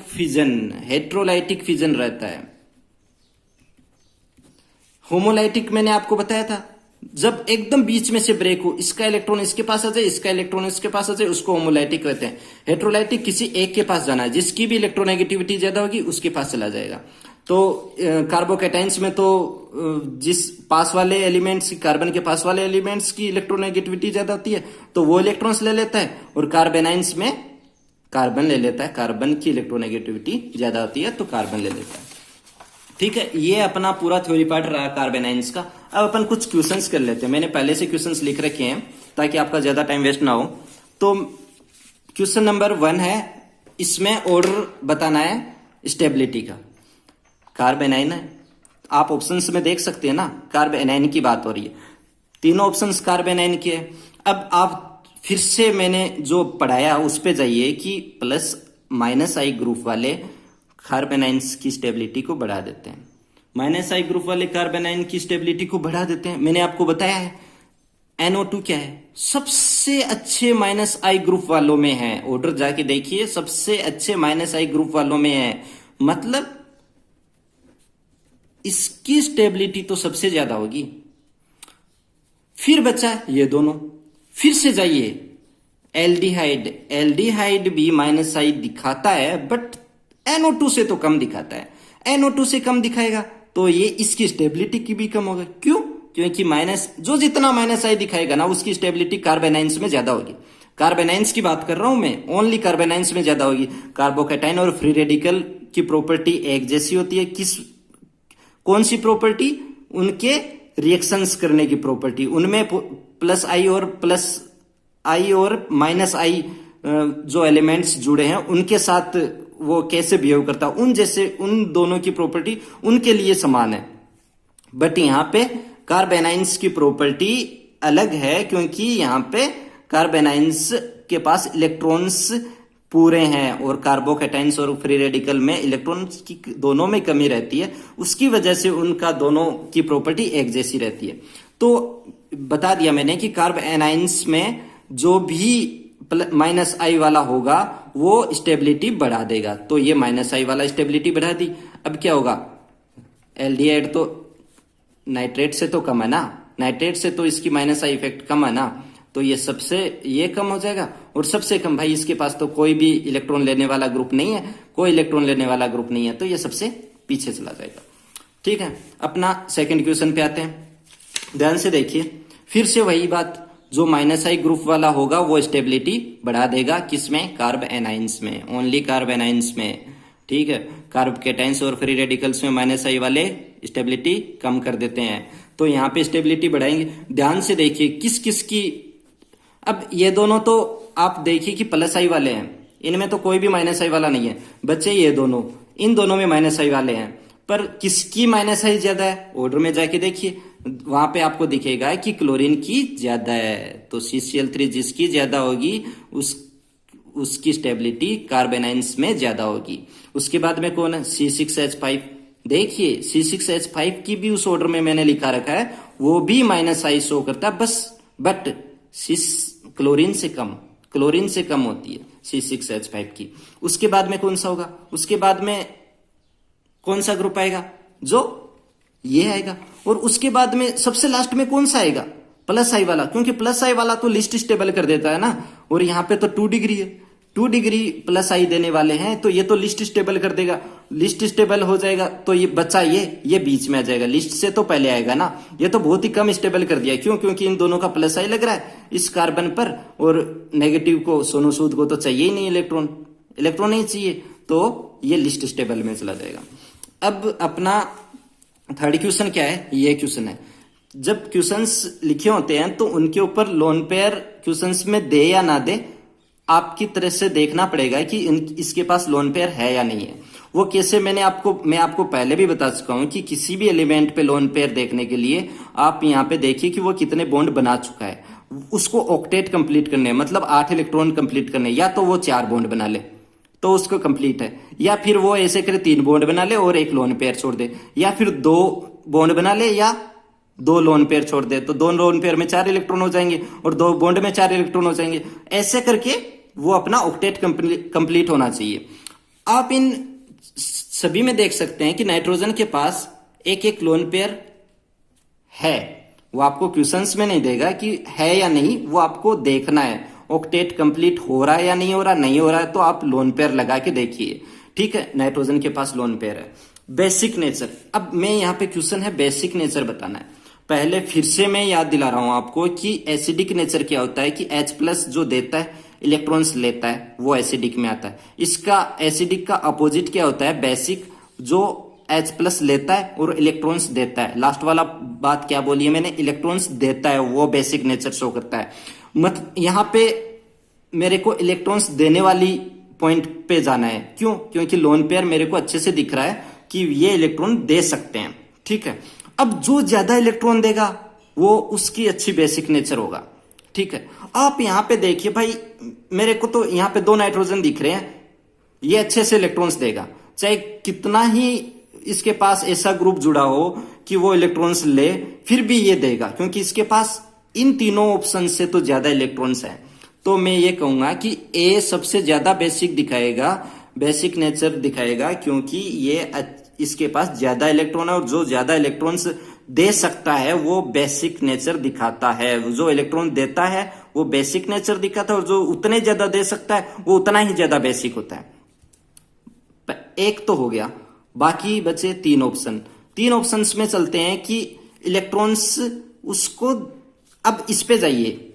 फिजन रहता है। होमोलाइटिक मैंने आपको बताया था, जब एकदम बीच में से ब्रेक हो, इसका इलेक्ट्रॉन इसके पास आ जाए, इसका इलेक्ट्रॉन इसके पास आ जाए, उसको होमोलाइटिक कहते हैं। हेट्रोलाइटिक किसी एक के पास जाना है, जिसकी भी इलेक्ट्रोनेगेटिविटी ज्यादा होगी उसके पास चला जाएगा। तो कार्बोकेटाइन्स में तो जिस पास वाले एलिमेंट्स, कार्बन के पास वाले एलिमेंट्स की इलेक्ट्रोनेगेटिविटी ज्यादा होती है तो वो इलेक्ट्रॉन्स ले लेता है, और कार्बोनाइन्स में कार्बन ले लेता है, कार्बन की इलेक्ट्रोनेगेटिविटी ज्यादा होती है तो कार्बन ले लेता है। ठीक है, ये अपना पूरा थ्योरी पार्ट रहा कार्बोनाइन्स का। अब अपन कुछ क्वेश्चंस कर लेते हैं। मैंने पहले से क्वेश्चंस लिख रखे हैं ताकि आपका ज्यादा टाइम वेस्ट ना हो। तो क्वेश्चन नंबर 1 है, इसमें ऑर्डर बताना है स्टेबिलिटी का। कार्बोनाइन है, आप ऑप्शंस में देख सकते हैं ना, कार्बोनाइन की बात हो रही है, तीनों ऑप्शंस कार्बोनाइन के। अब आप फिर से मैंने जो पढ़ाया उस पे जाइए कि प्लस माइनस आई ग्रुप वाले कार्बोनाइन्स की स्टेबिलिटी को बढ़ा देते हैं, माइनस आई ग्रुप वाले कार्बोनाइन की स्टेबिलिटी को बढ़ा देते हैं। मैंने आपको बताया है NO2 क्या है, सबसे अच्छे माइनस आई ग्रुप वालों में है। ऑर्डर जाके देखिए, सबसे अच्छे माइनस आई ग्रुप वालों में है, मतलब इसकी स्टेबिलिटी तो सबसे ज्यादा होगी। फिर बचा ये दोनों, फिर से जाइए एल्डिहाइड भी माइनस आई दिखाता है, बट NO2 से तो कम दिखाता है। NO2 से कम दिखाएगा तो ये इसकी स्टेबिलिटी की भी कम होगा। क्यों? क्योंकि जितना माइनस आई दिखाएगा ना, उसकी स्टेबिलिटी कार्बोनाइन्स में ज्यादा होगी। कार्बोनाइन्स की बात कर रहा हूं मैं, ओनली कार्बोनाइन्स में ज्यादा होगी। कार्बोकेटाइन और फ्री रेडिकल की प्रॉपर्टी एक जैसी होती है। कौन सी प्रॉपर्टी? उनके रिएक्शंस करने की प्रॉपर्टी। उनमें प्लस आई और माइनस आई जो एलिमेंट्स जुड़े हैं उनके साथ वो कैसे बिहेव करता है, उन दोनों की प्रॉपर्टी उनके लिए समान है। बट यहां पे कार्बोनाइन्स की प्रॉपर्टी अलग है, क्योंकि यहां पे कार्बोनाइन्स के पास इलेक्ट्रॉन्स पूरे हैं और कार्बोकेटाइन्स और फ्री रेडिकल में इलेक्ट्रॉन्स की दोनों में कमी रहती है। उसकी वजह से उनका दोनों की प्रॉपर्टी एक जैसी रहती है। तो बता दिया मैंने कि कार्बोनाइन्स में जो भी माइनस आई वाला होगा वो स्टेबिलिटी बढ़ा देगा। तो ये माइनस आई वाला स्टेबिलिटी बढ़ा दी। अब क्या होगा, एल्डिहाइड तो नाइट्रेट से तो कम है ना, नाइट्रेट से तो इसकी माइनस आई इफेक्ट कम है ना, तो ये सबसे ये कम हो जाएगा। और सबसे कम भाई इसके पास तो कोई भी इलेक्ट्रॉन लेने वाला ग्रुप नहीं है, कोई इलेक्ट्रॉन लेने वाला ग्रुप नहीं है, तो ये सबसे पीछे चला जाएगा। ठीक है, अपना सेकंड क्वेश्चन पे आते हैं। ध्यान से देखिए, फिर से वही बात, जो माइनस आई ग्रुप वाला होगा वो स्टेबिलिटी बढ़ा देगा, किसमें, कार्ब एनाइंस में, ओनली कार्ब एनाइंस में। ठीक है, कार्ब कैटाइंस और फ्री रेडिकल्स में माइनस आई वाले स्टेबिलिटी कम कर देते हैं, तो यहाँ पे स्टेबिलिटी बढ़ाएंगे। ध्यान से देखिए किस किस की, अब ये दोनों तो आप देखिए कि प्लस आई वाले हैं, इनमें तो कोई भी माइनस आई वाला नहीं है बच्चे, ये दोनों, इन दोनों में माइनस आई वाले हैं, पर किसकी माइनस आई ज्यादा है, ऑर्डर में जाके देखिए, वहां पे आपको दिखेगा कि क्लोरीन की ज्यादा है, तो CCl3 जिसकी ज्यादा होगी उसकी स्टेबिलिटी कार्बेनाइंस में ज्यादा होगी। उसके बाद में कौन है, C6H5, देखिए C6H5 की भी उस ऑर्डर में मैंने लिखा रखा है, वो भी माइनस आई शो करता है, बस बट क्लोरीन से कम होती है C6H5 की। उसके बाद में कौन सा होगा, उसके बाद में कौन सा ग्रुप आएगा, जो ये आएगा। और उसके बाद में सबसे लास्ट में कौन सा आएगा, प्लस आई वाला, क्योंकि प्लस आई वाला तो लिस्ट स्टेबल कर देता है ना, और यहाँ पे तो 2 डिग्री है, 2 डिग्री प्लस आई देने वाले हैं, तो ये तो लिस्ट स्टेबल कर देगा, लिस्ट स्टेबल हो जाएगा, तो ये बच्चा ये बीच में आ जाएगा, लिस्ट से तो पहले आएगा ना, ये तो बहुत ही कम स्टेबल कर दिया। क्यों, क्योंकि इन दोनों का प्लस आई लग रहा है इस कार्बन पर, और नेगेटिव को, सोनू सूद को तो चाहिए ही नहीं, इलेक्ट्रॉन नहीं चाहिए, तो ये लिस्ट स्टेबल में चला जाएगा। अब अपना थर्ड क्वेश्चन क्या है, ये क्वेश्चन है, जब क्वेश्चंस लिखे होते हैं तो उनके ऊपर लोन पेयर क्वेश्चंस में दे या ना दे, आपकी तरह से देखना पड़ेगा कि इसके पास लोन पेयर है या नहीं है। वो कैसे, मैं आपको पहले भी बता चुका हूं कि किसी भी एलिमेंट पे लोन पेयर देखने के लिए आप यहाँ पे देखिए कि वो कितने बॉन्ड बना चुका है, उसको ऑक्टेट कंप्लीट करने, मतलब 8 इलेक्ट्रॉन कंप्लीट करने, या तो वो 4 बॉन्ड बना ले तो उसको कंप्लीट है, या फिर वो ऐसे करे 3 बॉन्ड बना ले और 1 लोन पेयर छोड़ दे, या फिर 2 बॉन्ड बना ले या 2 लोन पेयर छोड़ दे, तो 2 लोन पेयर में 4 इलेक्ट्रॉन हो जाएंगे और 2 बॉन्ड में 4 इलेक्ट्रॉन हो जाएंगे। ऐसे करके वो अपना ऑक्टेट कंप्लीट होना चाहिए। आप इन सभी में देख सकते हैं कि नाइट्रोजन के पास एक लोन पेयर है, वो आपको क्वेश्चंस में नहीं देगा कि है या नहीं, वो आपको देखना है ऑक्टेट कंप्लीट हो रहा है या नहीं हो रहा है, तो आप लोन पेयर लगा के देखिए। ठीक है, नाइट्रोजन के पास लोन पेयर है। बेसिक नेचर, अब मैं यहाँ पे क्वेश्चन है बेसिक नेचर बताना है। पहले फिर से मैं याद दिला रहा हूं आपको कि एसिडिक नेचर क्या होता है, कि H+ जो देता है इलेक्ट्रॉन्स लेता है वो एसिडिक में आता है। इसका एसिडिक का अपोजिट क्या होता है, बेसिक, जो H+ लेता है और इलेक्ट्रॉन्स देता है। लास्ट वाला बात क्या बोली है मैंने, इलेक्ट्रॉन्स देता है, वो बेसिक नेचर शो करता है। यहाँ पे मेरे को इलेक्ट्रॉन्स देने वाली पॉइंट पे जाना है, क्यों, क्योंकि लोन पेयर मेरे को अच्छे से दिख रहा है कि ये इलेक्ट्रॉन दे सकते हैं। ठीक है, अब जो ज्यादा इलेक्ट्रॉन देगा वो उसकी अच्छी बेसिक नेचर होगा। ठीक है, आप यहां पे देखिए भाई, मेरे को तो यहां पे 2 नाइट्रोजन दिख रहे हैं, ये अच्छे से इलेक्ट्रॉन्स देगा, चाहे कितना ही इसके पास ऐसा ग्रुप जुड़ा हो कि वो इलेक्ट्रॉन्स ले, फिर भी ये देगा, क्योंकि इसके पास इन तीनों ऑप्शन से तो ज्यादा इलेक्ट्रॉन्स हैं। तो मैं ये कहूंगा कि ए सबसे ज्यादा बेसिक दिखाएगा, बेसिक नेचर दिखाएगा, क्योंकि ये इसके पास ज्यादा इलेक्ट्रॉन है, और जो ज्यादा इलेक्ट्रॉन्स दे सकता है वो बेसिक नेचर दिखाता है। जो इलेक्ट्रॉन देता है वो बेसिक नेचर दिखाता है, और जो उतने ज्यादा दे सकता है वो उतना ही ज्यादा बेसिक होता है। एक तो हो गया, बाकी बचे 3 ऑप्शन। 3 ऑप्शंस में चलते हैं कि इलेक्ट्रॉन्स उसको, अब इस पे जाइए,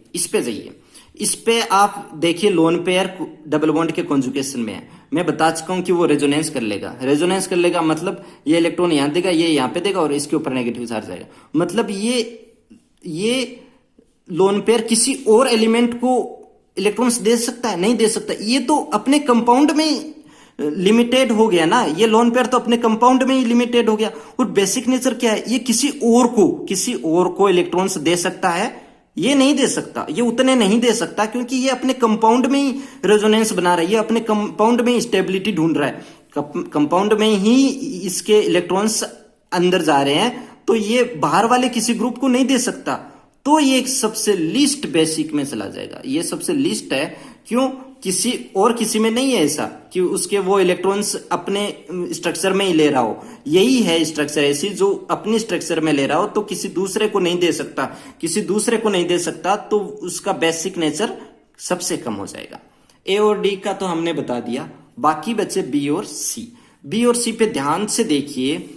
इस पे आप देखिए लोन पेयर डबल बॉन्ड के कॉन्जुगेशन में है। मैं बता चुका हूं कि वो रेजोनेंस कर लेगा, मतलब ये इलेक्ट्रॉन यहां देगा, ये यहां पे देगा, और इसके ऊपर नेगेटिव चार्ज आएगा। मतलब ये लोन पेयर किसी और एलिमेंट को इलेक्ट्रॉन्स दे सकता है, नहीं दे सकता। ये तो अपने कंपाउंड में लिमिटेड हो गया ना, ये लोन पेयर तो अपने कंपाउंड में ही लिमिटेड हो गया। और बेसिक नेचर क्या है, ये किसी और को इलेक्ट्रॉन्स दे सकता है, ये नहीं दे सकता, ये उतने नहीं दे सकता, क्योंकि ये अपने कंपाउंड में ही रेजोनेंस बना रहा है, ये अपने कंपाउंड में ही स्टेबिलिटी ढूंढ रहा है, कंपाउंड में ही इसके इलेक्ट्रॉन्स अंदर जा रहे हैं, तो ये बाहर वाले किसी ग्रुप को नहीं दे सकता। तो ये एक सबसे लीस्ट बेसिक में चला जाएगा। ये सबसे लीस्ट है, क्यों? किसी में नहीं है ऐसा कि उसके वो इलेक्ट्रॉन्स अपने स्ट्रक्चर में ही ले रहा हो। यही है स्ट्रक्चर ऐसी जो अपने स्ट्रक्चर में ले रहा हो, तो किसी दूसरे को नहीं दे सकता। किसी दूसरे को नहीं दे सकता तो उसका बेसिक नेचर सबसे कम हो जाएगा। ए और डी का तो हमने बता दिया, बाकी बचे बी और सी। बी और सी पे ध्यान से देखिए,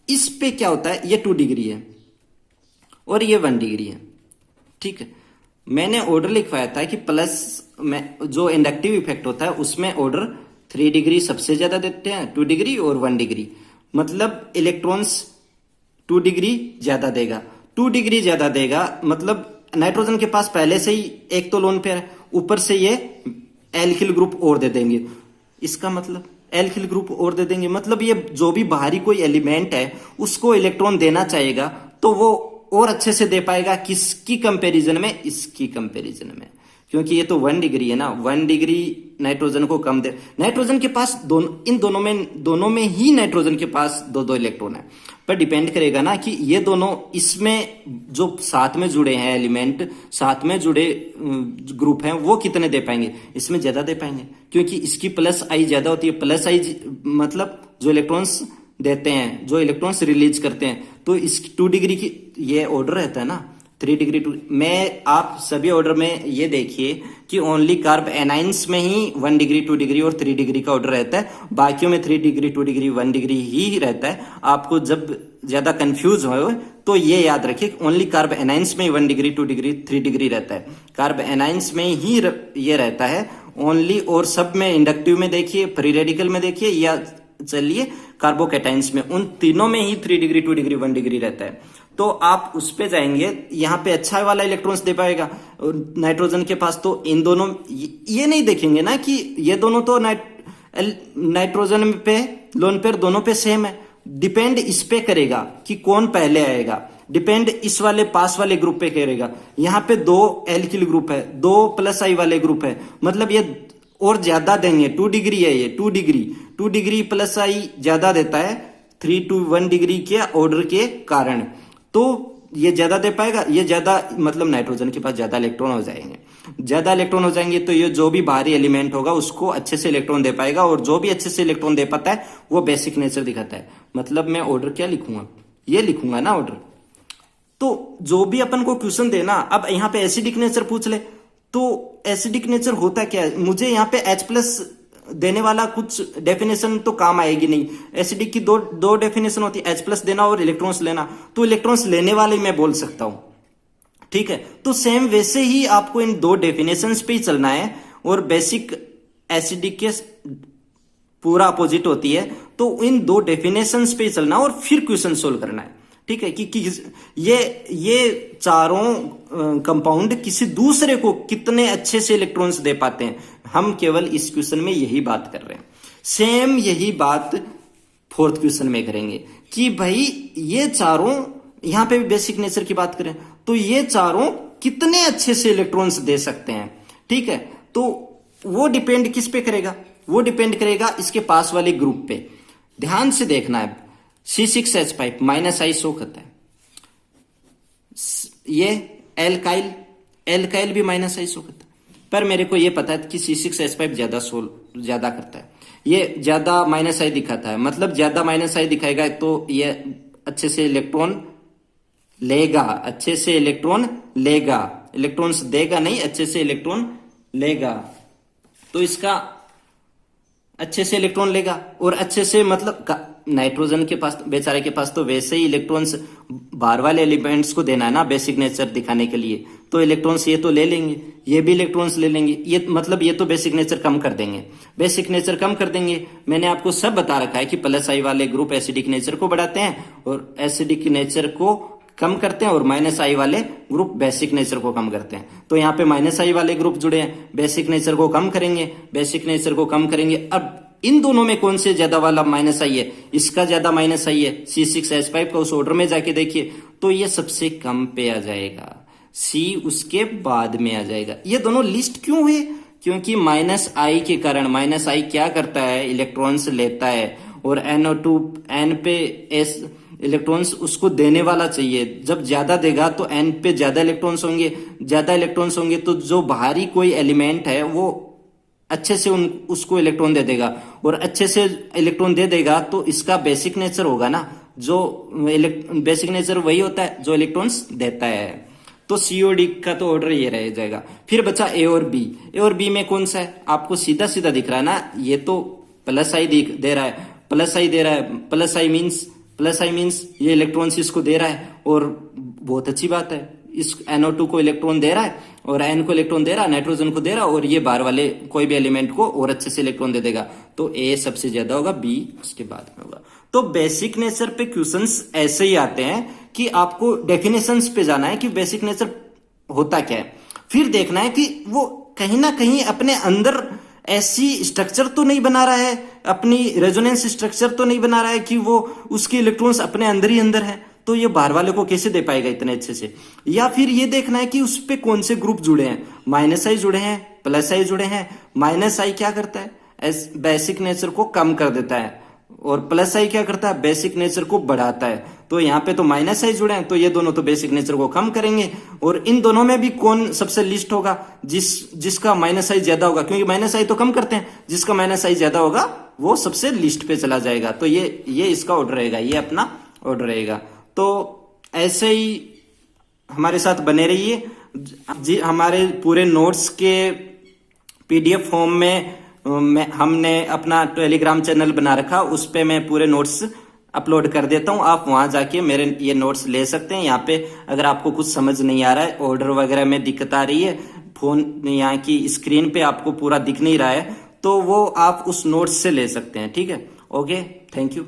इस पे क्या होता है, ये 2 डिग्री है और ये 1 डिग्री है, ठीक है। मैंने ऑर्डर लिखवाया था कि प्लस में जो इंडक्टिव इफेक्ट होता है उसमें ऑर्डर 3 डिग्री सबसे ज्यादा देते हैं, 2 डिग्री और 1 डिग्री, मतलब इलेक्ट्रॉन्स 2 डिग्री ज्यादा देगा। 2 डिग्री ज्यादा देगा मतलब नाइट्रोजन के पास पहले से ही एक तो लोन पेयर है, ऊपर से ये एल्किल ग्रुप और दे देंगे। इसका मतलब एल्किल ग्रुप और दे देंगे, मतलब ये जो भी बाहरी कोई एलिमेंट है उसको इलेक्ट्रॉन देना चाहेगा तो वो और अच्छे से दे पाएगा। किसकी कंपैरिजन में? इसकी कंपैरिजन में, क्योंकि ये तो 1 डिग्री है ना। 1 डिग्री नाइट्रोजन को कम दे। नाइट्रोजन के पास इन दोनों में ही नाइट्रोजन के पास 2-2 इलेक्ट्रॉन है, पर डिपेंड करेगा ना कि ये दोनों इसमें जो साथ में जुड़े हैं एलिमेंट, साथ में जुड़े ग्रुप हैं, वो कितने दे पाएंगे। इसमें ज्यादा दे पाएंगे क्योंकि इसकी प्लस आई ज्यादा होती है। प्लस आई मतलब जो इलेक्ट्रॉन्स देते हैं, जो इलेक्ट्रॉन्स रिलीज करते हैं, तो इस 2 डिग्री की ये ऑर्डर रहता है ना, 3 डिग्री 2। मैं आप सभी ऑर्डर में ये देखिए कि ओनली कार्ब एनाइंस में ही 1 डिग्री 2 डिग्री और 3 डिग्री का ऑर्डर रहता है, बाकियों में 3 डिग्री 2 डिग्री 1 डिग्री ही रहता है। आपको जब ज्यादा कंफ्यूज हो तो ये याद रखिए, ओनली कार्ब एनाइंस में ही 1 डिग्री 2 डिग्री 3 डिग्री रहता है। कार्ब एनाइंस में ही ये रहता है ओनली, और सब में इंडक्टिव में देखिए, फ्री रेडिकल में देखिए, या चलिए कार्बोकैटाइंस में, उन तीनों में ही 3 डिग्री 2 डिग्री 1 डिग्री रहता है। तो आप उस पे जाएंगे, यहाँ पे अच्छा वाला इलेक्ट्रॉन्स दे पाएगा नाइट्रोजन के पास। तो इन दोनों ये नहीं देखेंगे ना कि ये दोनों तो नाइट्रोजन पे लोन पेयर दोनों पे सेम है। डिपेंड इस पे करेगा कि कौन पहले आएगा, डिपेंड इस वाले पास वाले ग्रुप पे करेगा। यहाँ पे 2 एल्किल ग्रुप है, 2 प्लस आई वाले ग्रुप है, मतलब ये और ज्यादा देंगे। 2 डिग्री है ये, 2 डिग्री प्लस आई ज्यादा देता है 3 to 1 डिग्री के ऑर्डर के कारण, तो ये ज्यादा दे पाएगा। ये ज्यादा मतलब नाइट्रोजन के पास ज्यादा इलेक्ट्रॉन हो जाएंगे। ज्यादा इलेक्ट्रॉन हो जाएंगे तो ये जो भी बाहरी एलिमेंट होगा उसको अच्छे से इलेक्ट्रॉन दे पाएगा, और जो भी अच्छे से इलेक्ट्रॉन दे पाता है वो बेसिक नेचर दिखाता है। मतलब मैं ऑर्डर क्या लिखूंगा, ये लिखूंगा ना ऑर्डर। तो जो भी अपन को क्वेश्चन देना, अब यहाँ पे एसिडिक नेचर पूछ ले तो एसिडिक नेचर होता क्या है, मुझे यहाँ पे H+ देने वाला कुछ डेफिनेशन तो काम आएगी नहीं। एसिडिक की दो डेफिनेशन होती है, H+ देना और इलेक्ट्रॉन्स लेना, तो इलेक्ट्रॉन्स लेने वाले मैं बोल सकता हूं, ठीक है। तो सेम वैसे ही आपको इन 2 डेफिनेशंस पे ही चलना है, और बेसिक एसिडिक के पूरा अपोजिट होती है, तो इन 2 डेफिनेशंस पे ही चलना और फिर क्वेश्चन सोल्व करना है, ठीक है। कि ये चारों कंपाउंड किसी दूसरे को कितने अच्छे से इलेक्ट्रॉन्स दे पाते हैं, हम केवल इस क्वेश्चन में यही बात कर रहे हैं। सेम यही बात 4th क्वेश्चन में करेंगे कि भाई ये चारों, यहां पे भी बेसिक नेचर की बात करें तो ये चारों कितने अच्छे से इलेक्ट्रॉन्स दे सकते हैं, ठीक है। तो वो डिपेंड किस पे करेगा, वो डिपेंड करेगा इसके पास वाले ग्रुप पे। ध्यान से देखना है, C6H5 -I शो करता है, ये एल्काइल भी -I शो करता है, पर मेरे को ये पता है कि C6H5 ज्यादा करता है, ये ज्यादा -I दिखाता है, मतलब ज्यादा -I दिखाएगा तो ये अच्छे से इलेक्ट्रॉन लेगा, अच्छे से इलेक्ट्रॉन लेगा, इलेक्ट्रॉन्स देगा नहीं, अच्छे से इलेक्ट्रॉन लेगा। तो इसका अच्छे से इलेक्ट्रॉन लेगा, और अच्छे से मतलब नाइट्रोजन के पास, बेचारे के पास तो वैसे ही इलेक्ट्रॉन्स बाहर वाले एलिमेंट्स को देना है ना बेसिक नेचर दिखाने के लिए, तो इलेक्ट्रॉन्स ये तो ले लेंगे, ये भी इलेक्ट्रॉन्स ले लेंगे, ये मतलब ये तो बेसिक नेचर कम कर देंगे, बेसिक नेचर कम कर देंगे। मैंने आपको सब बता रखा है कि +I वाले ग्रुप एसिडिक नेचर को बढ़ाते हैं और एसिडिक नेचर को कम करते हैं, और -I वाले ग्रुप बेसिक नेचर को कम करते हैं। तो यहाँ पे -I वाले ग्रुप जुड़े हैं, बेसिक नेचर को कम करेंगे, बेसिक नेचर को कम करेंगे। अब इन दोनों में कौन से ज्यादा वाला -I है, इसका ज्यादा -I है, C6H5 का, उस ऑर्डर में जाके देखिए तो ये सबसे कम पे आ जाएगा, C उसके बाद में आ जाएगा। ये दोनों लिस्ट क्यों हुए, क्योंकि -I के कारण, -I क्या करता है, इलेक्ट्रॉन्स लेता है, और NO2 N पे इलेक्ट्रॉन्स उसको देने वाला चाहिए। जब ज्यादा देगा तो n पे ज्यादा इलेक्ट्रॉन्स होंगे, ज्यादा इलेक्ट्रॉन्स होंगे तो जो बाहरी कोई एलिमेंट है वो अच्छे से उसको इलेक्ट्रॉन दे देगा, और अच्छे से इलेक्ट्रॉन दे देगा तो इसका बेसिक नेचर होगा ना, जो बेसिक नेचर वही होता है जो इलेक्ट्रॉन्स देता है। तो सीओडी का तो ऑर्डर ये रह जाएगा। फिर बचा ए और बी। ए और बी में कौन सा है, आपको सीधा सीधा दिख रहा है ना, ये तो प्लस आई दे रहा है, प्लस आई दे रहा है, प्लस आई मीन्स ये इलेक्ट्रॉन्स इसको दे रहा है, और बहुत अच्छी बात है, इस NO2 को इलेक्ट्रॉन दे रहा है और N को इलेक्ट्रॉन दे रहा है, नाइट्रोजन को दे रहा है, और ये बाहर वाले कोई भी एलिमेंट को और अच्छे से इलेक्ट्रॉन दे देगा। तो ए सबसे ज्यादा होगा, बी उसके बाद में होगा। तो बेसिक नेचर पे क्वेश्चंस ऐसे ही आते हैं कि आपको डेफिनेशंस पे जाना है कि बेसिक नेचर होता क्या है, फिर देखना है कि वो कहीं ना कहीं अपने अंदर ऐसी स्ट्रक्चर तो नहीं बना रहा है, अपनी रेजोनेंस स्ट्रक्चर तो नहीं बना रहा है कि वो उसके इलेक्ट्रॉन्स अपने अंदर ही अंदर है, तो ये बाहर वाले को कैसे दे पाएगा इतने अच्छे से। या फिर ये देखना है कि उस पे कौन से ग्रुप जुड़े हैं, माइनस आई जुड़े हैं, प्लस आई जुड़े हैं। माइनस आई क्या करता है, बेसिक नेचर को कम कर देता है, और प्लस आई क्या करता है, बेसिक नेचर को बढ़ाता है। तो यहाँ पे तो माइनस आई जुड़े हैं, तो ये दोनों तो बेसिक नेचर को कम करेंगे। और इन दोनों में भी कौन सबसे लिस्ट होगा, जिसका माइनस आई ज्यादा होगा, क्योंकि माइनस आई तो कम करते हैं, जिसका माइनस आई ज्यादा होगा वो सबसे लिस्ट पे चला जाएगा। तो ये इसका ऑर्डर रहेगा, ये अपना ऑर्डर रहेगा। तो ऐसे ही हमारे साथ बने रहिए जी। हमारे पूरे नोट्स के PDF फॉर्म में हमने अपना टेलीग्राम चैनल बना रखा, उस पे मैं पूरे नोट्स अपलोड कर देता हूं, आप वहां जाके मेरे ये नोट्स ले सकते हैं। यहाँ पे अगर आपको कुछ समझ नहीं आ रहा है, ऑर्डर वगैरह में दिक्कत आ रही है, फोन यहाँ की स्क्रीन पे आपको पूरा दिख नहीं रहा है, तो वो आप उस नोट्स से ले सकते हैं। ठीक है, ओके, थैंक यू।